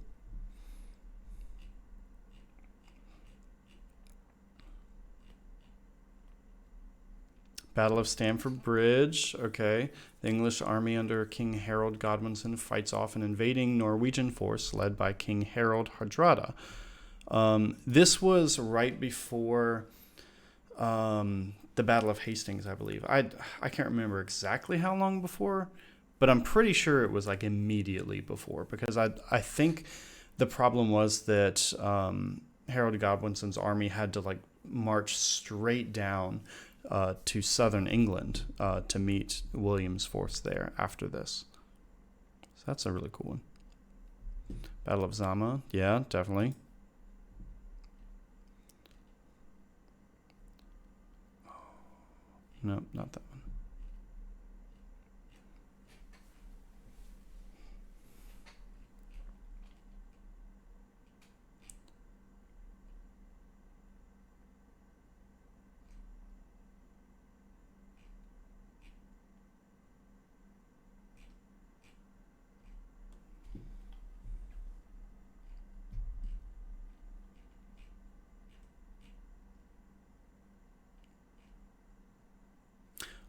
Battle of Stamford Bridge. Okay. The English army under King Harold Godwinson fights off an invading Norwegian force led by King Harold Hardrada. This was right before the Battle of Hastings, I believe. I can't remember exactly how long before, but I'm pretty sure it was like immediately before, because I think the problem was that Harold Godwinson's army had to like march straight down to southern England to meet William's force there after this. So that's a really cool one. Battle of Zama, yeah, definitely. No, not that one.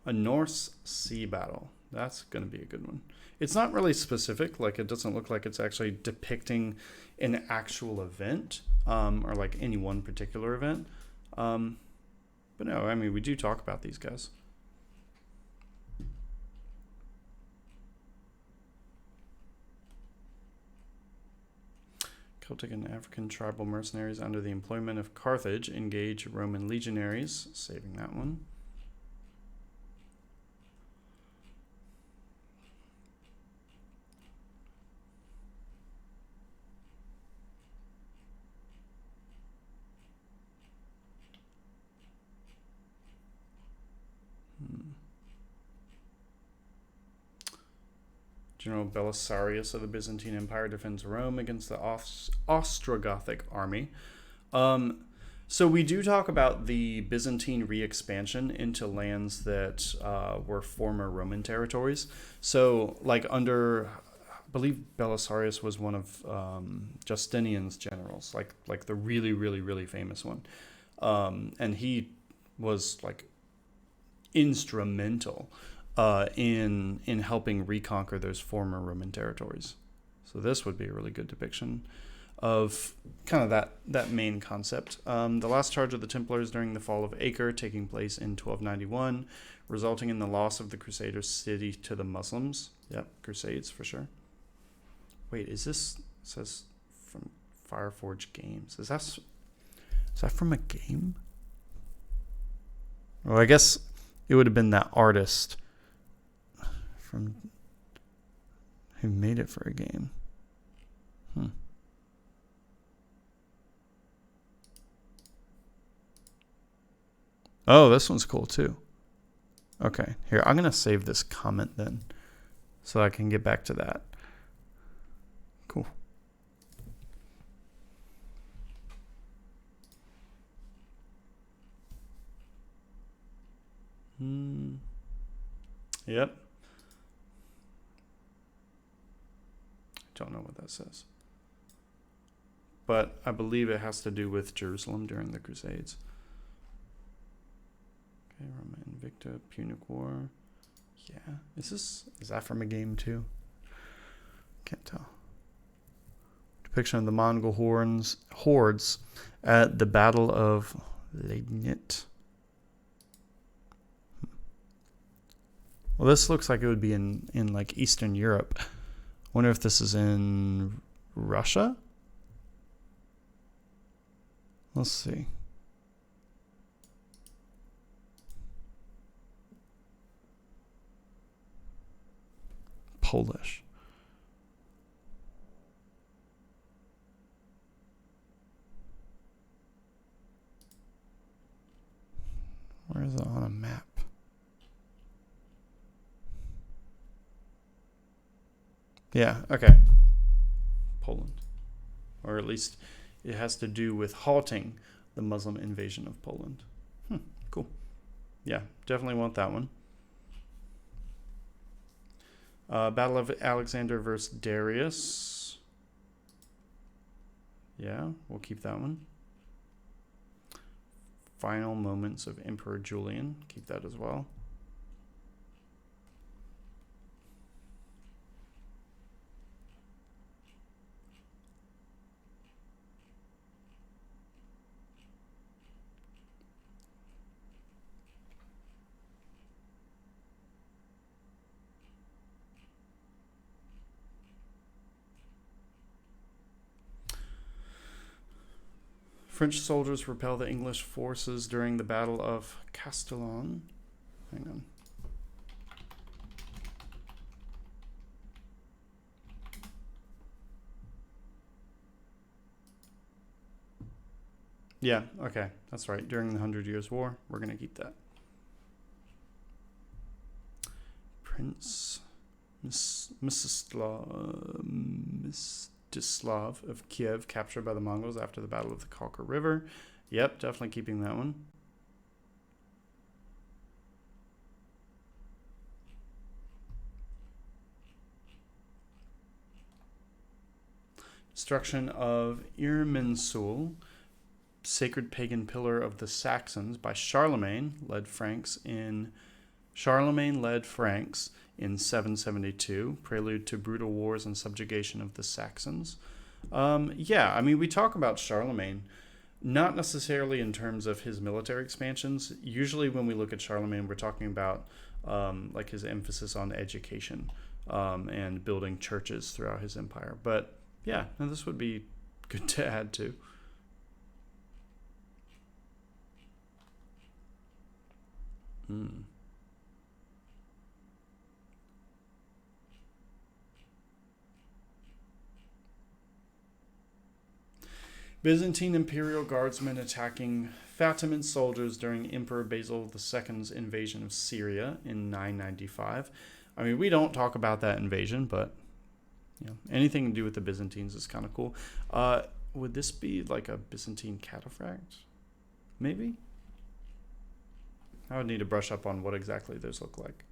A Norse sea battle. That's going to be a good one. It's not really specific. Like, it doesn't look like it's actually depicting an actual event or like any one particular event. But no, I mean, we do talk about these guys. Celtic and African tribal mercenaries under the employment of Carthage engage Roman legionaries. Saving that one. General Belisarius of the Byzantine Empire defends Rome against the Ostrogothic army. So we do talk about the Byzantine re-expansion into lands that were former Roman territories. So, like under, I believe Belisarius was one of Justinian's generals, like the really, really, really famous one, and he was like instrumental in helping reconquer those former Roman territories. So this would be a really good depiction of kind of that main concept. The last charge of the Templars during the fall of Acre, taking place in 1291, resulting in the loss of the Crusaders' city to the Muslims. Yep, Crusades for sure. Wait, is this, it says from Fireforge Games? Is that from a game? Well, I guess it would have been that artist from who made it for a game. Oh, this one's cool too. Okay, here, I'm going to save this comment then so I can get back to that. Cool. Yep. Don't know what that says. But I believe it has to do with Jerusalem during the Crusades. Okay, Roma Invicta, Punic War. Yeah. Is that from a game too? Can't tell. Depiction of the Mongol hordes at the Battle of Leignit. Well, this looks like it would be in like Eastern Europe. Wonder if this is in Russia? Let's see. Polish. Where is it on a map? Yeah, okay. Poland. Or at least it has to do with halting the Muslim invasion of Poland. Cool. Yeah, definitely want that one. Battle of Alexander versus Darius. Yeah, we'll keep that one. Final moments of Emperor Julian. Keep that as well. French soldiers repel the English forces during the Battle of Castellon. Hang on. Yeah, okay, that's right. During the 100 Years' War, we're going to keep that. Prince Mstislav of Kiev captured by the Mongols after the Battle of the Kalka River. Yep, definitely keeping that one. Destruction of Irminsul, sacred pagan pillar of the Saxons, by Charlemagne led Franks in 772, prelude to brutal wars and subjugation of the Saxons. Yeah, I mean, we talk about Charlemagne, not necessarily in terms of his military expansions. Usually when we look at Charlemagne, we're talking about like his emphasis on education and building churches throughout his empire. But yeah, no, this would be good to add to. Byzantine Imperial Guardsmen attacking Fatimid soldiers during Emperor Basil II's invasion of Syria in 995. I mean, we don't talk about that invasion, but you know, anything to do with the Byzantines is kind of cool. Would this be like a Byzantine cataphract? Maybe? I would need to brush up on what exactly those look like.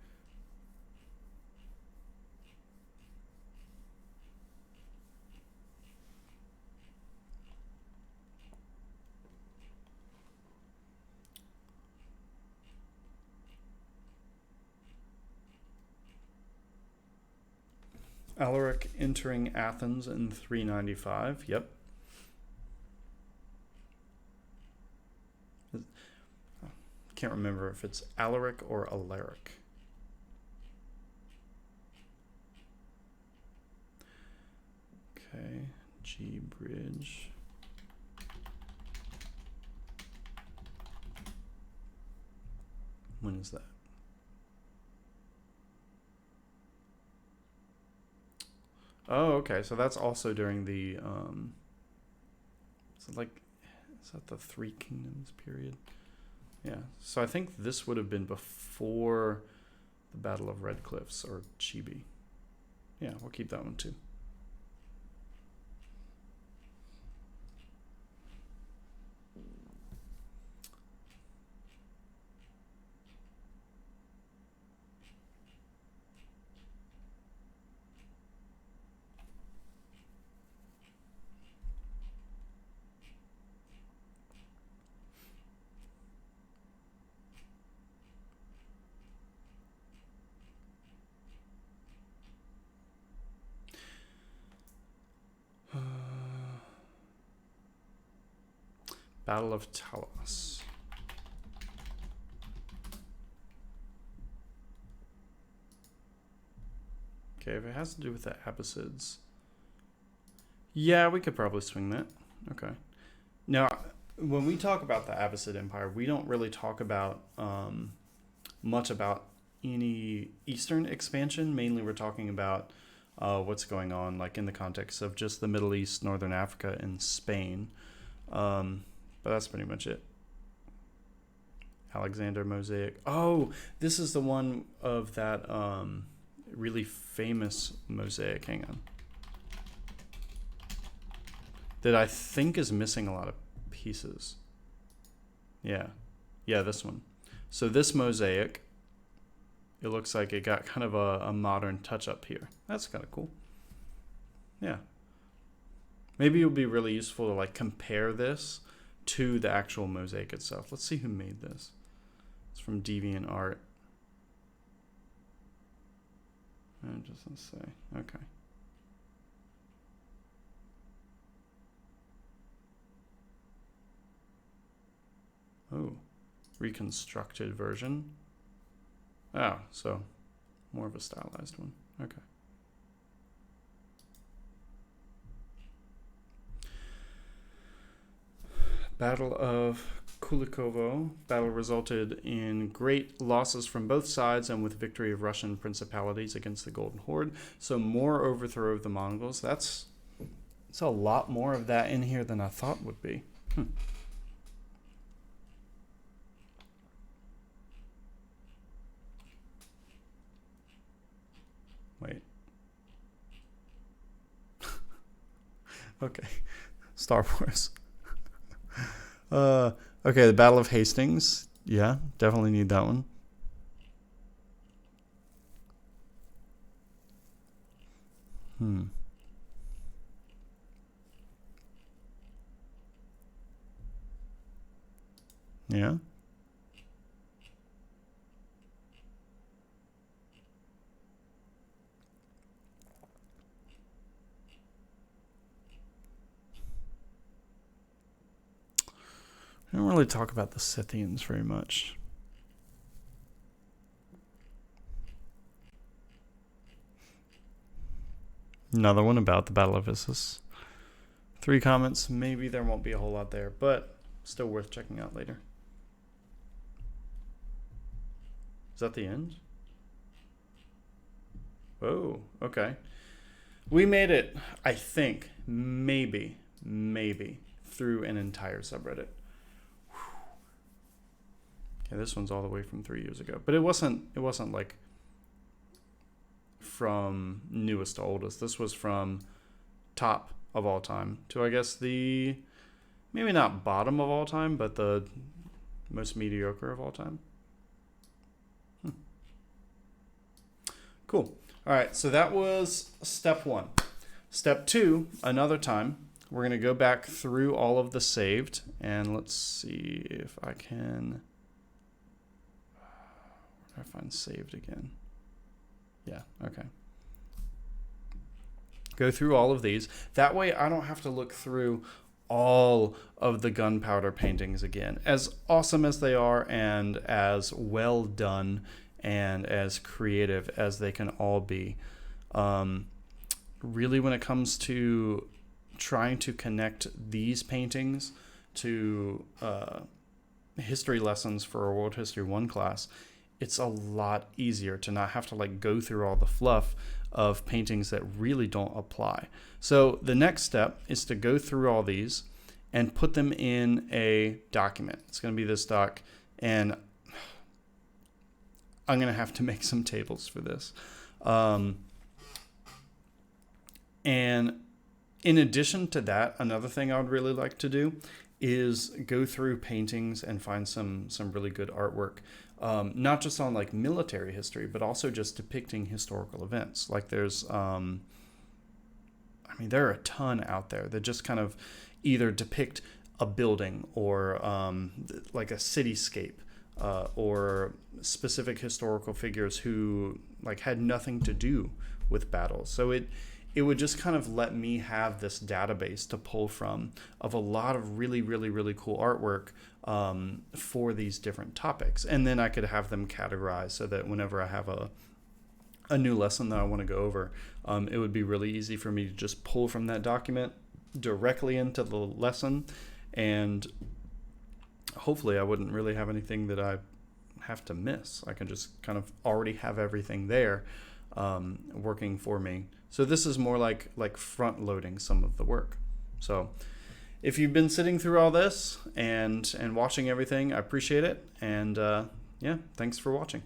Alaric entering Athens in 395. Yep. Can't remember if it's Alaric or Alaric. Okay, G bridge. When is that? Oh, okay. So that's also during the is that the Three Kingdoms period? Yeah. So I think this would have been before the Battle of Red Cliffs or Chibi. Yeah, we'll keep that one too. Battle of Talos. Okay, if it has to do with the Abbasids. Yeah, we could probably swing that. Okay. Now, when we talk about the Abbasid Empire, we don't really talk about much about any Eastern expansion. Mainly, we're talking about what's going on, like in the context of just the Middle East, Northern Africa, and Spain. But that's pretty much it. Alexander Mosaic. Oh, this is the one of that really famous mosaic. Hang on. That I think is missing a lot of pieces. Yeah. Yeah, this one. So this mosaic, it looks like it got kind of a modern touch up here. That's kind of cool. Yeah. Maybe it would be really useful to like compare this to the actual mosaic itself. Let's see who made this. It's from DeviantArt. And just let's say, okay. Oh, reconstructed version. Oh, so more of a stylized one. Okay. Battle of Kulikovo. Battle resulted in great losses from both sides and with victory of Russian principalities against the Golden Horde. So more overthrow of the Mongols. That's a lot more of that in here than I thought would be. Wait. Okay. Star Wars. Okay, the Battle of Hastings. Yeah, definitely need that one. Yeah. I don't really talk about the Scythians very much. Another one about the Battle of Issus. 3 comments. Maybe there won't be a whole lot there, but still worth checking out later. Is that the end? Oh, okay. We made it, I think, maybe, through an entire subreddit. Okay, this one's all the way from 3 years ago, but it wasn't like from newest to oldest. This was from top of all time to, I guess, the maybe not bottom of all time, but the most mediocre of all time. Cool. All right, so that was step 1. Step 2, another time, we're going to go back through all of the saved, and let's see if I can... Where do I find saved again? Yeah, okay. Go through all of these. That way I don't have to look through all of the gunpowder paintings again. As awesome as they are and as well done and as creative as they can all be. Really, when it comes to trying to connect these paintings to history lessons for a World History 1 class, it's a lot easier to not have to like go through all the fluff of paintings that really don't apply. So the next step is to go through all these and put them in a document. It's going to be this doc, and I'm going to have to make some tables for this. And in addition to that, another thing I would really like to do is go through paintings and find some really good artwork. Not just on like military history, but also just depicting historical events. Like there's, there are a ton out there that just kind of either depict a building or like a cityscape or specific historical figures who like had nothing to do with battles. So it would just kind of let me have this database to pull from of a lot of really, really, really cool artwork for these different topics. And then I could have them categorized so that whenever I have a new lesson that I want to go over, it would be really easy for me to just pull from that document directly into the lesson. And hopefully I wouldn't really have anything that I have to miss. I can just kind of already have everything there working for me. So this is more like front loading some of the work. So if you've been sitting through all this and watching everything, I appreciate it. And yeah, thanks for watching.